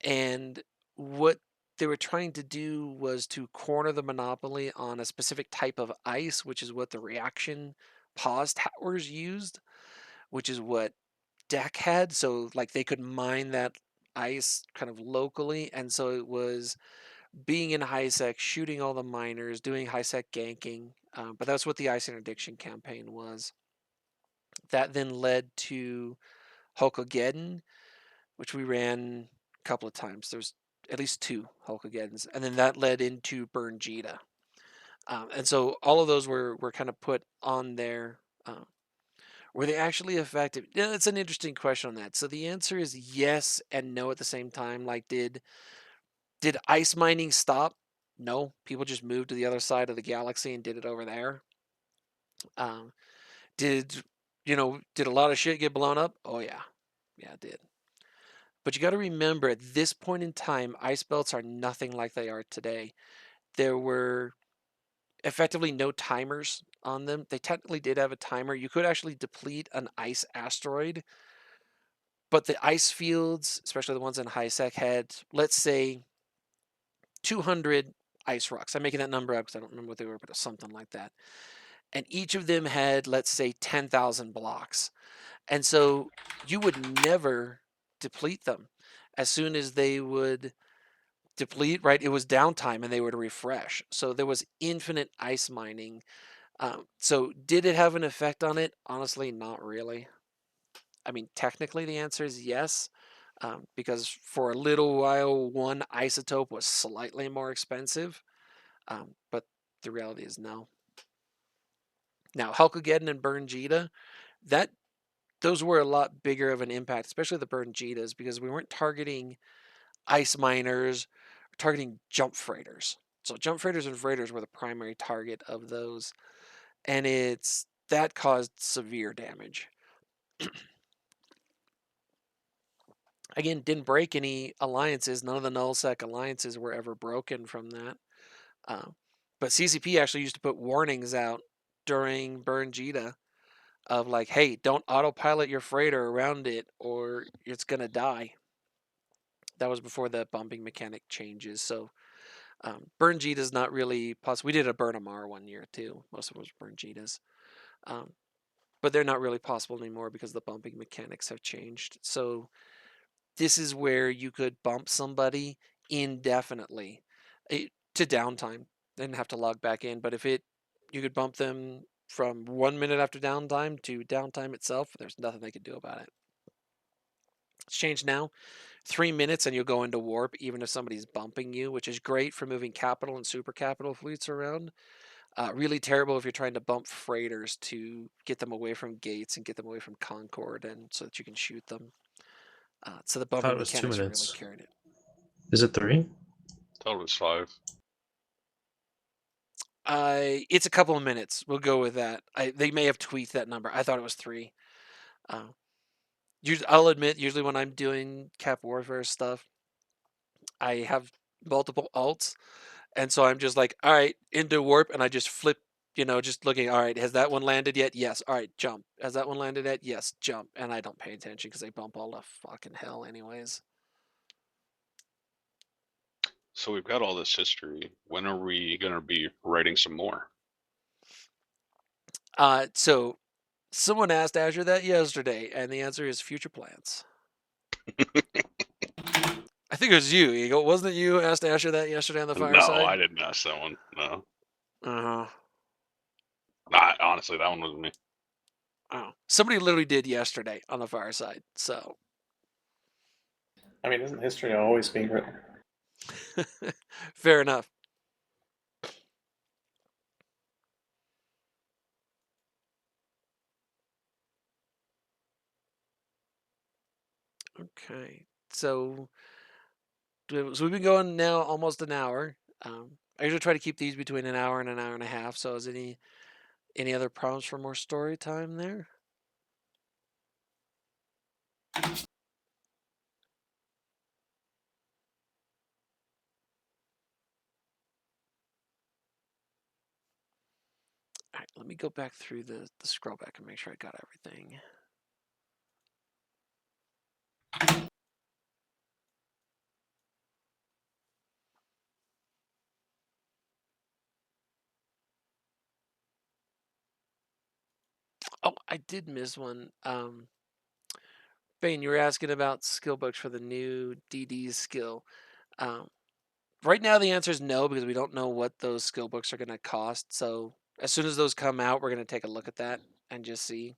And what they were trying to do was to corner the monopoly on a specific type of ice, which is what the reaction pause towers used, which is what DEC had. So like they could mine that ice kind of locally, and so it was being in high sec, shooting all the miners, doing high sec ganking. But that's what the Ice Interdiction campaign was. That then led to Hulkageddon, which we ran a couple of times. There's at least 2 Hulkageddons, and then that led into Burnjita. And so all of those were kind of put on there. Were they actually effective? Yeah, it's an interesting question on that. So the answer is yes and no at the same time. Like, did ice mining stop? No, people just moved to the other side of the galaxy and did it over there. Did a lot of shit get blown up? Oh yeah, it did. But you got to remember, at this point in time, ice belts are nothing like they are today. There were effectively no timers on them. They technically did have a timer. You could actually deplete an ice asteroid, but the ice fields, especially the ones in high sec, had, let's say, 200 ice rocks. I'm making that number up because I don't remember what they were, but it was something like that. And each of them had, let's say, 10,000 blocks. And so you would never deplete them. As soon as they would deplete, right, it was downtime and they would refresh. So there was infinite ice mining. So did it have an effect on it? Honestly, not really. I mean, technically the answer is yes, because for a little while, one isotope was slightly more expensive, but the reality is no. Now, Hulkageddon and Burnjita, those were a lot bigger of an impact, especially the Burnjitas, because we weren't targeting ice miners, we're targeting jump freighters. So jump freighters and freighters were the primary target of those, and that caused severe damage. Again, didn't break any alliances. None of the nullsec alliances were ever broken from that. But CCP actually used to put warnings out during Burnjita of like, hey, don't autopilot your freighter around it or it's going to die. That was before the bumping mechanic changes. So Burnjita is not really possible. We did a Burnamar one year too. Most of it was Burnjitas. But they're not really possible anymore because the bumping mechanics have changed. So this is where you could bump somebody indefinitely to downtime. They didn't have to log back in, but you could bump them from 1 minute after downtime to downtime itself. There's nothing they could do about it. It's changed now. 3 minutes and you'll go into warp even if somebody's bumping you, which is great for moving capital and super capital fleets around. Really terrible if you're trying to bump freighters to get them away from gates and get them away from Concord and so that you can shoot them. So the I thought bumping it was 2 mechanics really minutes. carried it. Is it 3? Thought it was 5. It's a couple of minutes. We'll go with that. They may have tweaked that number. I thought it was 3. I'll admit, usually when I'm doing Cap Warfare stuff, I have multiple alts, and so I'm just like, all right, into warp, and I just flip, just looking, all right, has that one landed yet? Yes. All right, jump. Has that one landed yet? Yes, jump. And I don't pay attention because they bump all the fucking hell anyways. So we've got all this history. When are we going to be writing some more? So someone asked Azure that yesterday, and the answer is future plans. I think it was you, Eagle. Wasn't it you who asked Asher that yesterday on the fireside? No, I didn't ask that one. No. Uh-huh. Honestly, that one was me. Oh. Somebody literally did yesterday on the fireside, so. I mean, isn't history always being written? Fair enough. Okay, so we've been going now almost an hour. I usually try to keep these between an hour and a half. So, is any other problems for more story time there? All right, let me go back through the scroll back and make sure I got everything. Oh, I did miss one. Bane, you were asking about skill books for the new DD skill. right now the answer is no, because we don't know what those skill books are going to cost. So as soon as those come out, we're going to take a look at that and just see.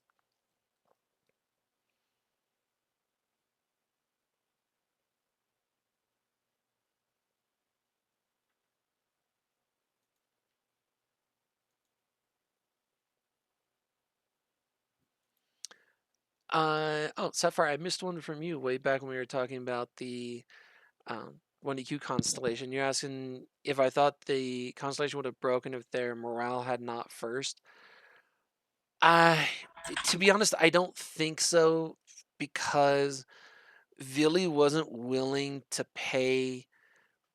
Oh, Sapphire, I missed one from you way back when we were talking about the 1DQ constellation. You're asking if I thought the constellation would have broken if their morale had not first. To be honest, I don't think so, because Vili wasn't willing to pay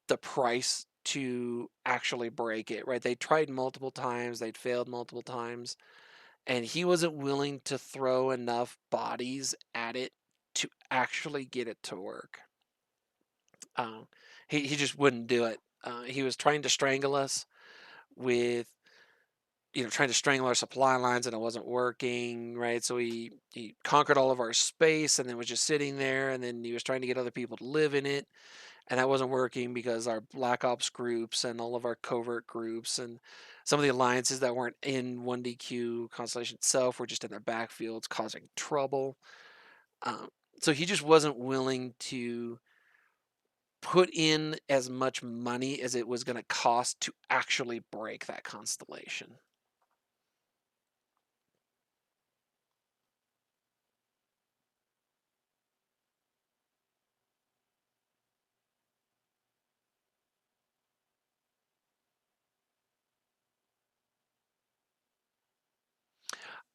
the price to actually break it, right? They tried multiple times, they'd failed multiple times, and he wasn't willing to throw enough bodies at it to actually get it to work. He just wouldn't do it. He was trying to strangle us with, trying to strangle our supply lines, and it wasn't working, right? So he conquered all of our space and then was just sitting there, and then he was trying to get other people to live in it, and that wasn't working because our Black Ops groups and all of our covert groups and some of the alliances that weren't in 1DQ Constellation itself were just in their backfields causing trouble. So he just wasn't willing to put in as much money as it was going to cost to actually break that constellation.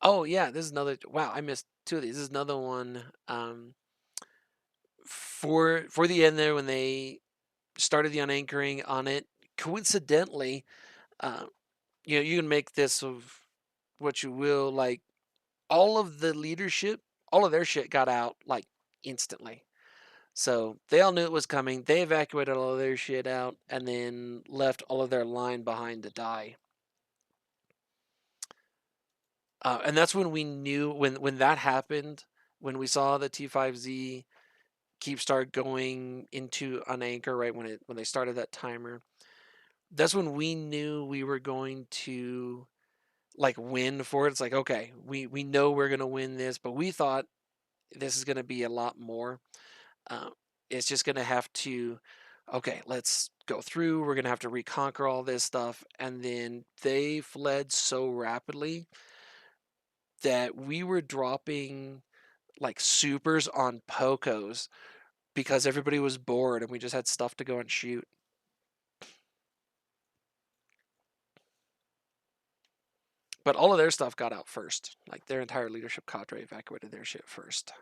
Oh yeah, this is another. Wow, I missed two of these. This is another one. For the end there, when they started the unanchoring on it, coincidentally, you can make this of what you will. Like, all of the leadership, all of their shit got out like instantly. So they all knew it was coming. They evacuated all of their shit out and then left all of their line behind to die. And that's when we knew, when that happened, when we saw the T5Z keep start going into unanchor, right when they started that timer, that's when we knew we were going to like win for it. It's like, okay, we know we're gonna win this, but we thought this is gonna be a lot more. It's just gonna have to, okay, let's go through. We're gonna have to reconquer all this stuff, and then they fled so rapidly that we were dropping like supers on Pocos because everybody was bored and we just had stuff to go and shoot. But all of their stuff got out first. Like, their entire leadership cadre evacuated their shit first.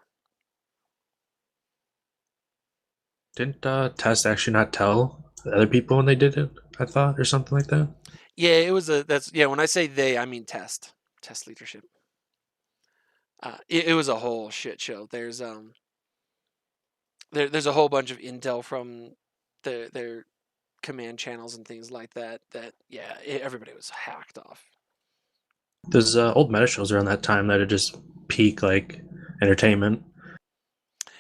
Didn't Test actually not tell the other people when they did it? I thought, or something like that. Yeah, it was when I say they, I mean Test leadership. It was a whole shit show. There's there's a whole bunch of intel from their command channels and things like that. Everybody was hacked off. There's old meta shows around that time that are just peak like entertainment.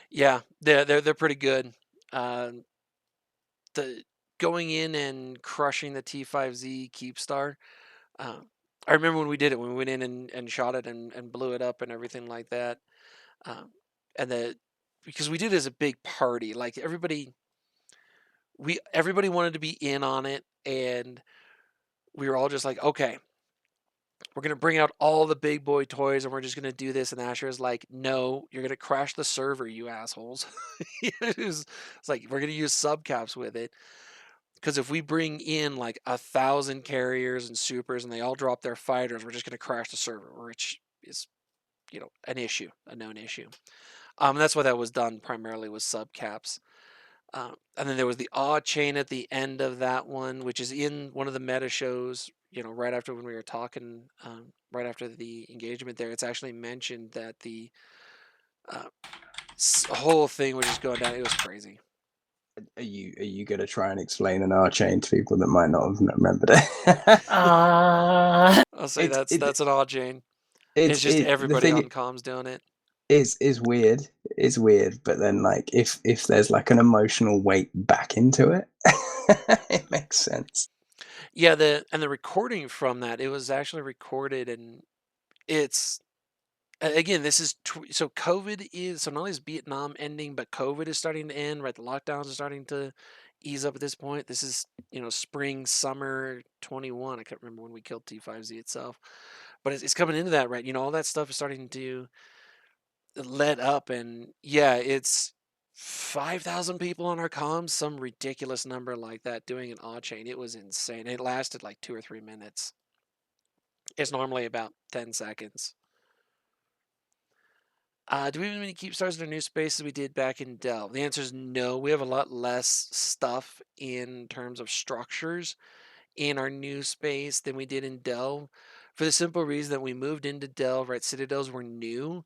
Yeah, they're pretty good. The going in and crushing the T5Z Keepstar. I remember when we did it, when we went in and shot it and blew it up and everything like that. And because we did it as a big party, like everybody wanted to be in on it, and we were all just like, okay, we're gonna bring out all the big boy toys and we're just gonna do this. And Asher is like, no, you're gonna crash the server, you assholes. It's like, we're gonna use subcaps with it, because if we bring in like 1,000 carriers and supers and they all drop their fighters, we're just gonna crash the server, which is, an issue, a known issue. And that's why that was done primarily with subcaps. And then there was the awe chain at the end of that one, which is in one of the meta shows, right after when we were talking, right after the engagement there. It's actually mentioned that the whole thing was just going down. It was crazy. Are you gonna try and explain an R chain to people that might not have remembered it? I'll say that's an awe chain. It's just everybody on comms doing it. Is weird. It's weird, but then like if there's like an emotional weight back into it, It makes sense. Yeah, the recording from that, it was actually recorded, and it's again, this is so COVID is so not only is Vietnam ending, but COVID is starting to end. Right, the lockdowns are starting to ease up at this point. This is spring summer 21. I can't remember when we killed T5Z itself, but it's coming into that, right. All that stuff is starting to let up, and yeah, it's 5,000 people on our comms, some ridiculous number like that, doing an odd chain. It was insane. It lasted like 2 or 3 minutes. It's normally about 10 seconds. Do we have as many keep stars in our new space as we did back in Delve? The answer is no. We have a lot less stuff in terms of structures in our new space than we did in Delve, for the simple reason that we moved into Delve, right? Citadels were new,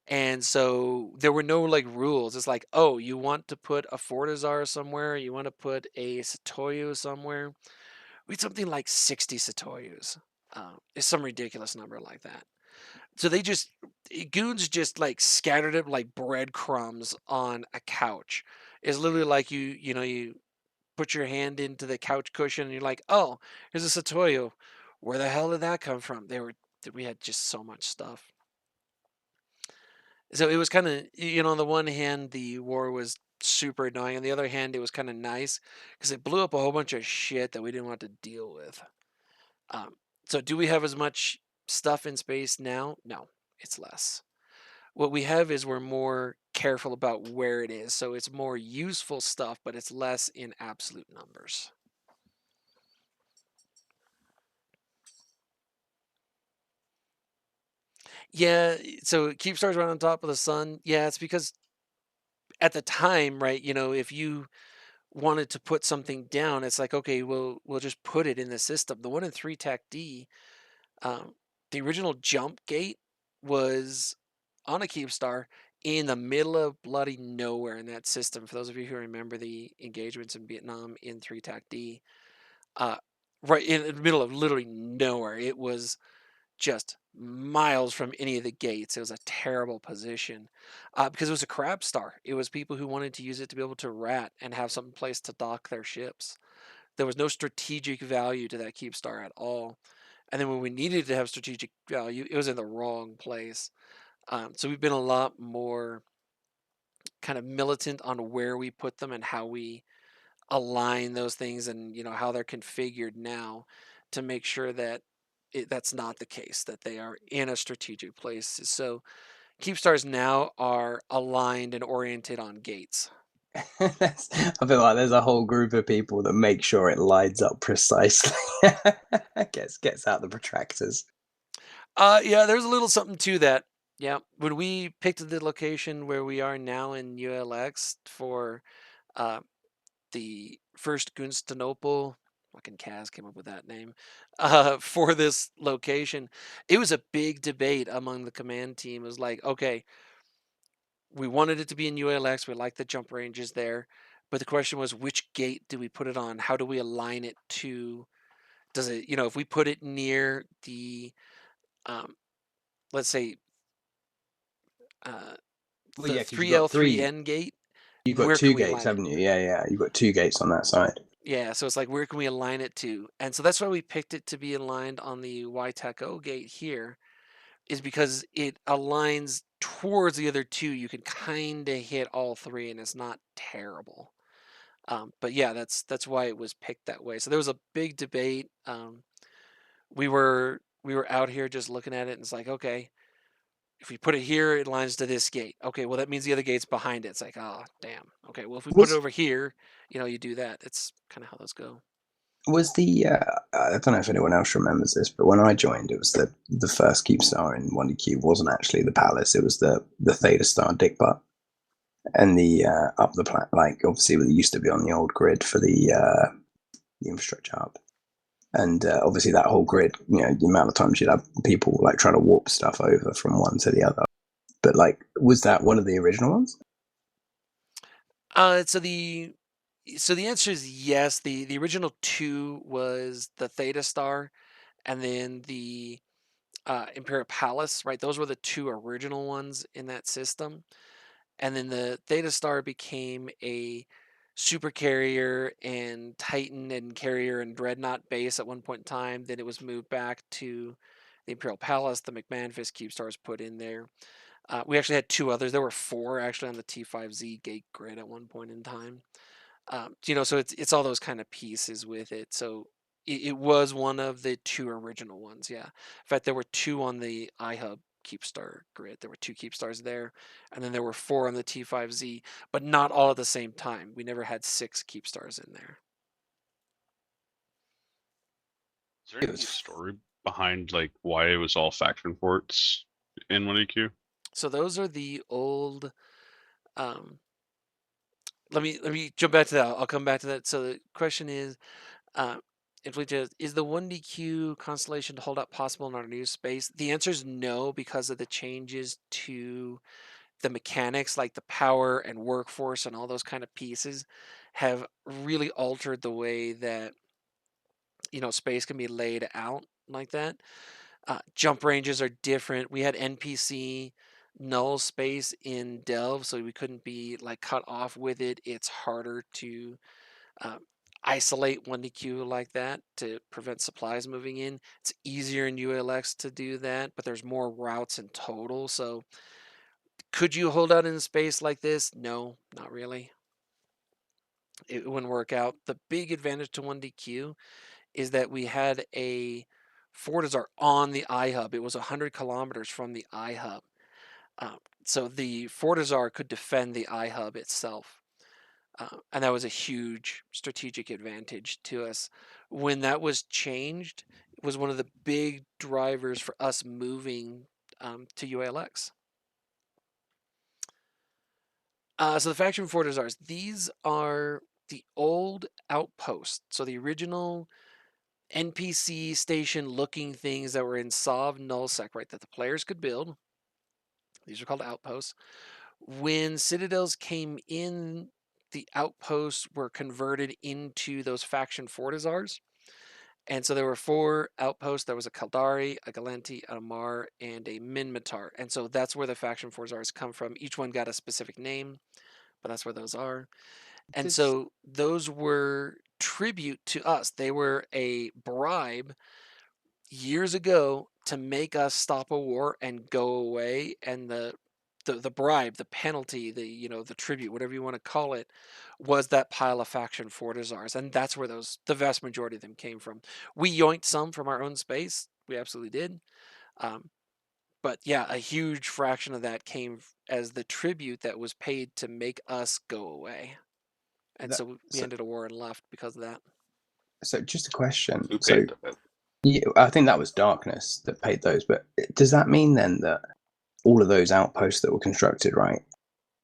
and so there were no like rules. It's like, oh, you want to put a Fortizar somewhere, you want to put a Satoyu somewhere. We had something like 60 Satoyus. It's some ridiculous number like that. So goons just like scattered it like breadcrumbs on a couch. It's literally like you put your hand into the couch cushion and you're like, oh, here's a Satoyo. Where the hell did that come from? We had just so much stuff. So it was kind of, on the one hand, the war was super annoying. On the other hand, it was kind of nice because it blew up a whole bunch of shit that we didn't want to deal with. So do we have as much stuff in space now? No, it's less. What we have is we're more careful about where it is. So it's more useful stuff, but it's less in absolute numbers. Yeah, so keep stars right on top of the sun. Yeah, it's because at the time, right, if you wanted to put something down, it's like, okay, we'll just put it in the system. The one in 3 TAC D, the original jump gate was on a keep star in the middle of bloody nowhere in that system. For those of you who remember the engagements in Vietnam in 3 TAC D, right in the middle of literally nowhere. It was just miles from any of the gates. It was a terrible position because it was a crab star. It was people who wanted to use it to be able to rat and have some place to dock their ships. There was no strategic value to that keep star at all. And then when we needed to have strategic value, it was in the wrong place. So we've been a lot more kind of militant on where we put them and how we align those things, and how they're configured now to make sure that that's not the case, that they are in a strategic place. So keep stars now are aligned and oriented on gates. I feel like there's a whole group of people that make sure it lines up precisely. gets out the protractors. Yeah, there's a little something to that. Yeah, when we picked the location where we are now in ULX for the first Constantinople, fucking Kaz came up with that name, for this location, it was a big debate among the command team. It was like, okay, we wanted it to be in ULX. We like the jump ranges there. But the question was, which gate do we put it on? How do we align it to, does it, if we put it near the, let's say, Well, the yeah, 'cause you've got 3L3N gate, You've got where can two we gates, align it? haven't you? Yeah. You've got 2 gates on that side. Yeah, so it's like, where can we align it to? And so that's why we picked it to be aligned on the YTEC-O gate here, is because it aligns towards the other 2. You can kind of hit all 3, and it's not terrible. But yeah, that's why it was picked that way. So there was a big debate. We were out here just looking at it, and it's like, okay, if we put it here, it lines to this gate. Okay, well that means the other gate's behind it. It's like, oh damn. Okay, well if we put it over here, you do that. It's kind of how those go. Was the I don't know if anyone else remembers this, but when I joined, it was the first keep star in 1DQ wasn't actually the palace. It was the Theta Star Dick Butt, and the up the planet. Like obviously, it used to be on the old grid for the infrastructure hub, and obviously that whole grid. The amount of times you'd have people like trying to warp stuff over from one to the other. But like, was that one of the original ones? So the answer is yes. The original 2 was the Theta Star, and then the Imperial Palace. Right, those were the 2 original ones in that system. And then the Theta Star became a Super Carrier and Titan and Carrier and Dreadnought base at one point in time. Then it was moved back to the Imperial Palace. The McMahon-Fisk Cube Stars put in there. We actually had 2 others. There were 4 actually on the T5Z gate grid at one point in time. So it's all those kind of pieces with it. So it was one of the 2 original ones. Yeah. In fact, there were 2 on the iHub Keepstar grid. There were 2 Keepstars there, and then there were 4 on the T5Z, but not all at the same time. We never had 6 Keepstars in there. Is there any story behind like why it was all faction forts in 1EQ? So those are the old. Let me jump back to that. I'll come back to that. So the question is, is the 1DQ constellation holdout possible in our new space? The answer is no, because of the changes to the mechanics, like the power and workforce and all those kind of pieces, have really altered the way that space can be laid out like that. Jump ranges are different. We had NPC null space in Delve, so we couldn't be like cut off with it. It's harder to isolate 1DQ like that to prevent supplies moving in. It's easier in ULX to do that, but there's more routes in total. So could you hold out in space like this? No, not really. It wouldn't work out. The big advantage to 1DQ is that we had a Fortizar on the iHub. It was 100 kilometers from the iHub. So the Fortizar could defend the iHub itself. And that was a huge strategic advantage to us. When that was changed, it was one of the big drivers for us moving to UALX. So the faction Fortizars, these are the old outposts. So the original NPC station looking things that were in Sov Nullsec, right, that the players could build. These are called outposts. When Citadels came in, the outposts were converted into those faction Fortizars. And so there were 4 outposts. There was a Kaldari, a Galanti, a Amar, and a Minmatar. And so that's where the faction Fortizars come from. Each one got a specific name, but that's where those are. And so those were tribute to us. They were a bribe years ago to make us stop a war and go away. And the bribe, the penalty, the tribute, whatever you want to call it, was that pile of faction Fortizars. And that's where the vast majority of them came from. We yoinked some from our own space. We absolutely did. But yeah, a huge fraction of that came as the tribute that was paid to make us go away. And so we ended a war and left because of that. So just a question. Who So paid that? yeah, I think that was Darkness that paid those. But does that mean then that all of those outposts that were constructed, right?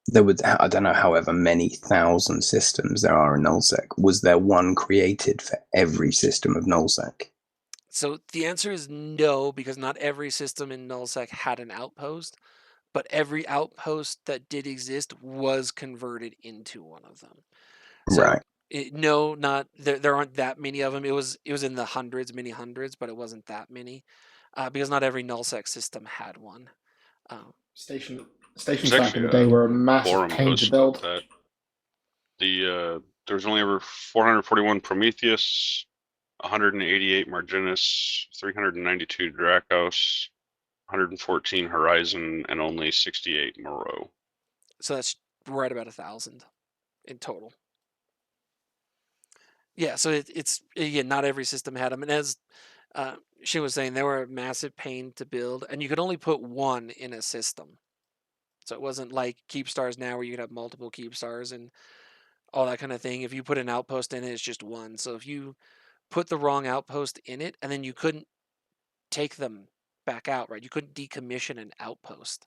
There would, I don't know, however many thousand systems there are in Nullsec. Was there one created for every system of Nullsec? So the answer is no, because not every system in Nullsec had an outpost, but every outpost that did exist was converted into one of them. So Right. no, not there aren't that many of them. It was in the hundreds, many hundreds, but it wasn't that many, because not every Nullsec system had one. Stations There's back in the actually day a were a massive forum pain post to build. about that. There's only ever 441 Prometheus, 188 Marginis, 392 Dracos, 114 Horizon, and only 68 Moreau. So that's right about 1,000 in total. Yeah, so it's again, not every system had them, and as she was saying, they were a massive pain to build, and you could only put one in a system. So it wasn't like Keepstars now, where you could have multiple Keepstars and all that kind of thing. If you put an outpost in it, it's just one. So if you put the wrong outpost in it, and then you couldn't take them back out, right? You couldn't decommission an outpost.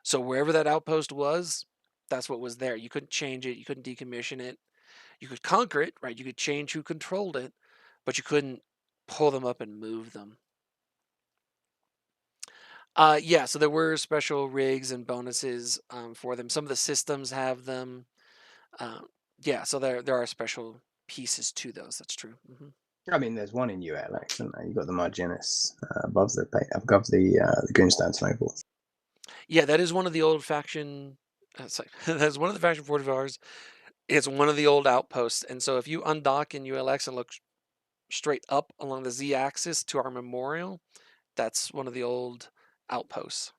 So wherever that outpost was, that's what was there. You couldn't change it. You couldn't decommission it. You could conquer it, right? You could change who controlled it, but you couldn't pull them up and move them. Yeah, so there were special rigs and bonuses for them. Some of the systems have them. Yeah, so there are special pieces to those. That's true. I mean, there's one in ULX, isn't there? You've got the Marginis above the Goonstone Snowball. Yeah, that is one of the old faction. Sorry, that's one of the faction Fortizars It's one of the old outposts, and so if you undock in ULX and look straight up along the Z-axis to our memorial, that's one of the old outposts.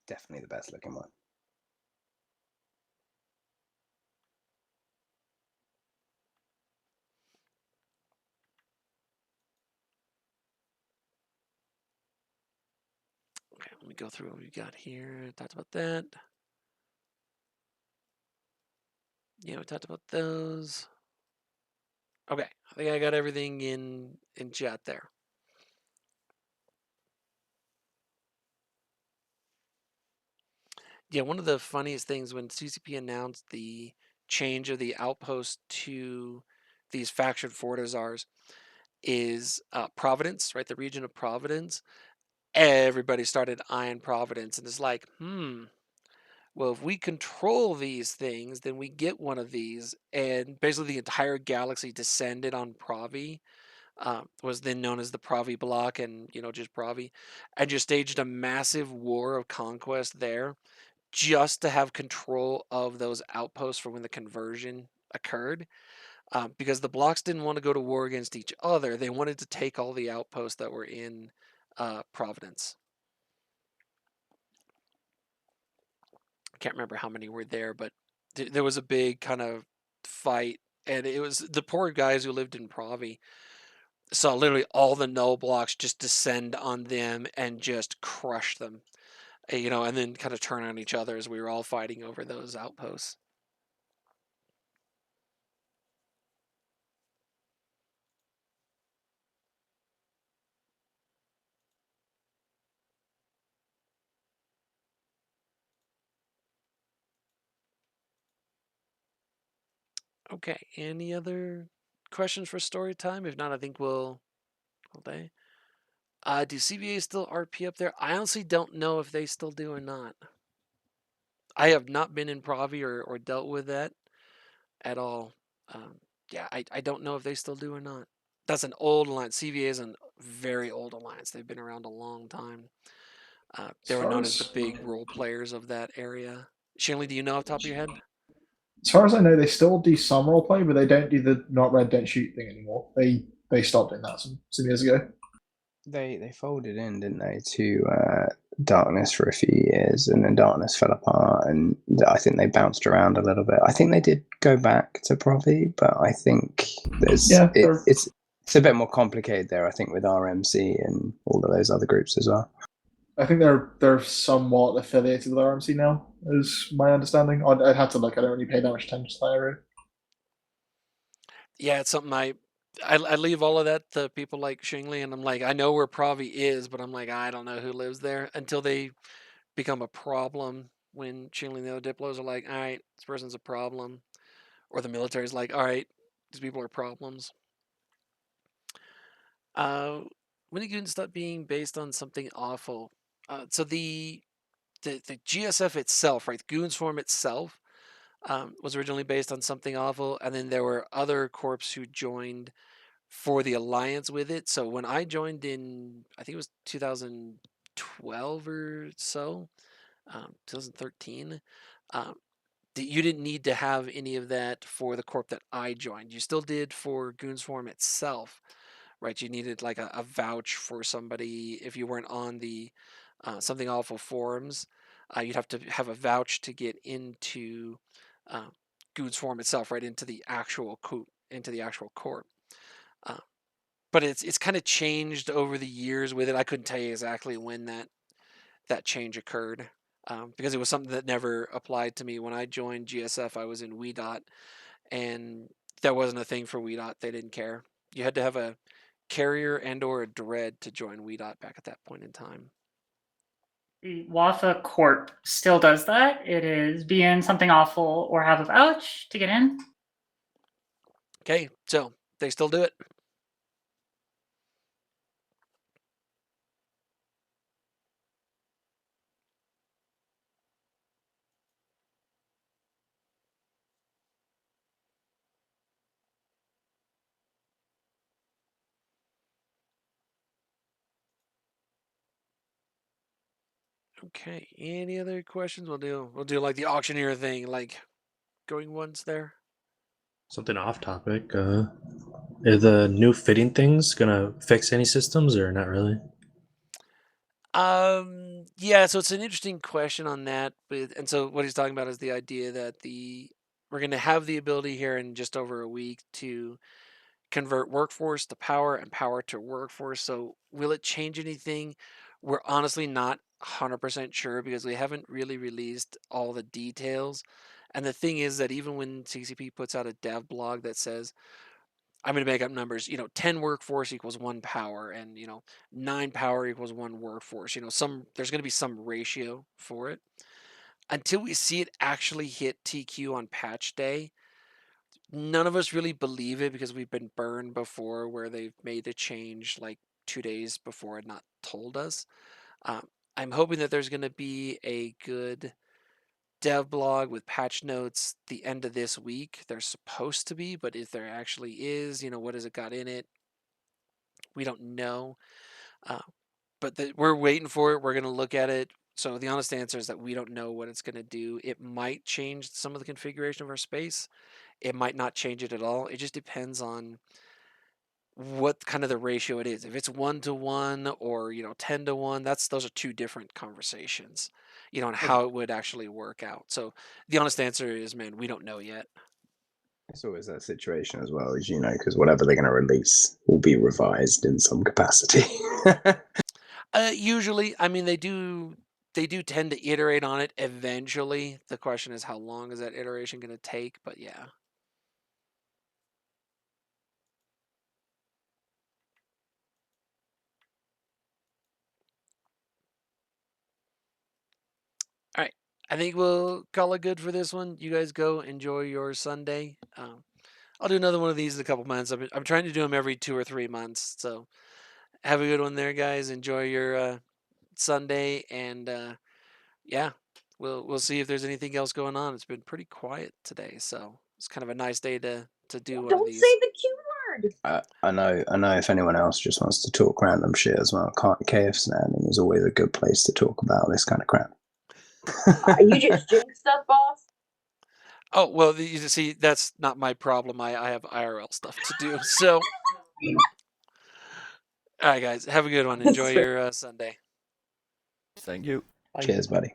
Definitely the best looking one. Okay, let me go through what we got here. Talked about that. Yeah, we talked about those. Okay, I think I got everything in chat there. Yeah, one of the funniest things when CCP announced the change of the outpost to these faction fortizars is Providence, right? The region of Providence. Everybody started eyeing Providence, and it's like, well, if we control these things, then we get one of these. And basically, the entire galaxy descended on Provi, was then known as the Provi Block, and just Provi, and just staged a massive war of conquest there, just to have control of those outposts for when the conversion occurred. Because the blocks didn't want to go to war against each other, they wanted to take all the outposts that were in Providence. I can't remember how many were there, but there was a big kind of fight, and it was the poor guys who lived in Provi saw literally all the null blocks just descend on them and just crush them, and then kind of turn on each other as we were all fighting over those outposts. Okay, any other questions for story time? If not, I think we'll all day. Do CVA still RP up there? I honestly don't know if they still do or not. I have not been in Provi or dealt with that at all. Yeah, I don't know if they still do or not. That's an old alliance. CVA is a very old alliance. They've been around a long time. They were known as the big role players of that area. Shanley, do you know off the top of your head? As far as I know, they still do some roleplay, but they don't do the not red, don't shoot thing anymore. They stopped doing that some years ago. They folded in, didn't they, to Darkness for a few years, and then Darkness fell apart, and I think they bounced around a little bit. I think they did go back to Provi, but I think it's a bit more complicated there. I think with RMC and all of those other groups as well. I think they're somewhat affiliated with RMC now, is my understanding. I'd have to look. I don't really pay that much attention to that area. Yeah, it's something I leave all of that to people like Shingley, and I'm like, I know where Provi is, but I'm like, I don't know who lives there until they become a problem. When Shingley and the other Diplos are like, all right, this person's a problem, or the military's like, all right, these people are problems. When did Goons stop being based on something awful? So the GSF itself, right, the Goons form itself, was originally based on something awful, and then there were other corps who joined for the alliance with it. So when I joined in, I think it was 2012 or so, 2013, you didn't need to have any of that for the corp that I joined. You still did for Goons Forum itself, right? You needed like a vouch for somebody if you weren't on the Something Awful forums. You'd have to have a vouch to get into Goons Forum itself, right into the actual corp. But it's kind of changed over the years with it. I couldn't tell you exactly when that change occurred, because it was something that never applied to me. When I joined GSF, I was in WeDot, and that wasn't a thing for WeDot. They didn't care. You had to have a carrier and or a dread to join WeDot back at that point in time. The Wafa Corp still does that. It is be in Something Awful or have a vouch to get in. Okay, so they still do it. Okay, any other questions? We'll do like the auctioneer thing, like going once there. Something off topic. Are the new fitting things gonna fix any systems or not really? Yeah, so it's an interesting question on that, and so what he's talking about is the idea that we're going to have the ability here in just over a week to convert workforce to power and power to workforce. So will it change anything? We're honestly not 100% sure because we haven't really released all the details. And the thing is that even when CCP puts out a dev blog that says, I'm going to make up numbers, 10 workforce equals 1 power, and 9 power equals 1 workforce, there's going to be some ratio for it. Until we see it actually hit TQ on patch day, none of us really believe it because we've been burned before where they've made the change like 2 days before and not told us. I'm hoping that there's going to be a good dev blog with patch notes the end of this week. There's supposed to be, but if there actually is, what has it got in it? We don't know. But we're waiting for it. We're going to look at it. So the honest answer is that we don't know what it's going to do. It might change some of the configuration of our space. It might not change it at all. It just depends on what kind of the ratio it is. If it's 1-to-1 or 10-to-1, those are two different conversations, on how it would actually work out. So the honest answer is, man, we don't know yet. It's always that situation as well, as you know, because whatever they're going to release will be revised in some capacity. Usually, I mean, they do tend to iterate on it eventually. The question is, how long is that iteration going to take? But yeah. All right. I think we'll call it good for this one. You guys go enjoy your Sunday. I'll do another one of these in a couple months. I'm trying to do them every 2 or 3 months. So have a good one there, guys. Enjoy your Sunday, and yeah, we'll see if there's anything else going on. It's been pretty quiet today, so it's kind of a nice day to do one of Don't these. say the Q word. I know if anyone else just wants to talk random shit as well, KF Standing is always a good place to talk about this kind of crap. You just jinx stuff, boss. Oh, well, you see, that's not my problem. I have IRL stuff to do. So, all right, guys, have a good one. Enjoy your Sunday. Thank you. Bye. Cheers, buddy.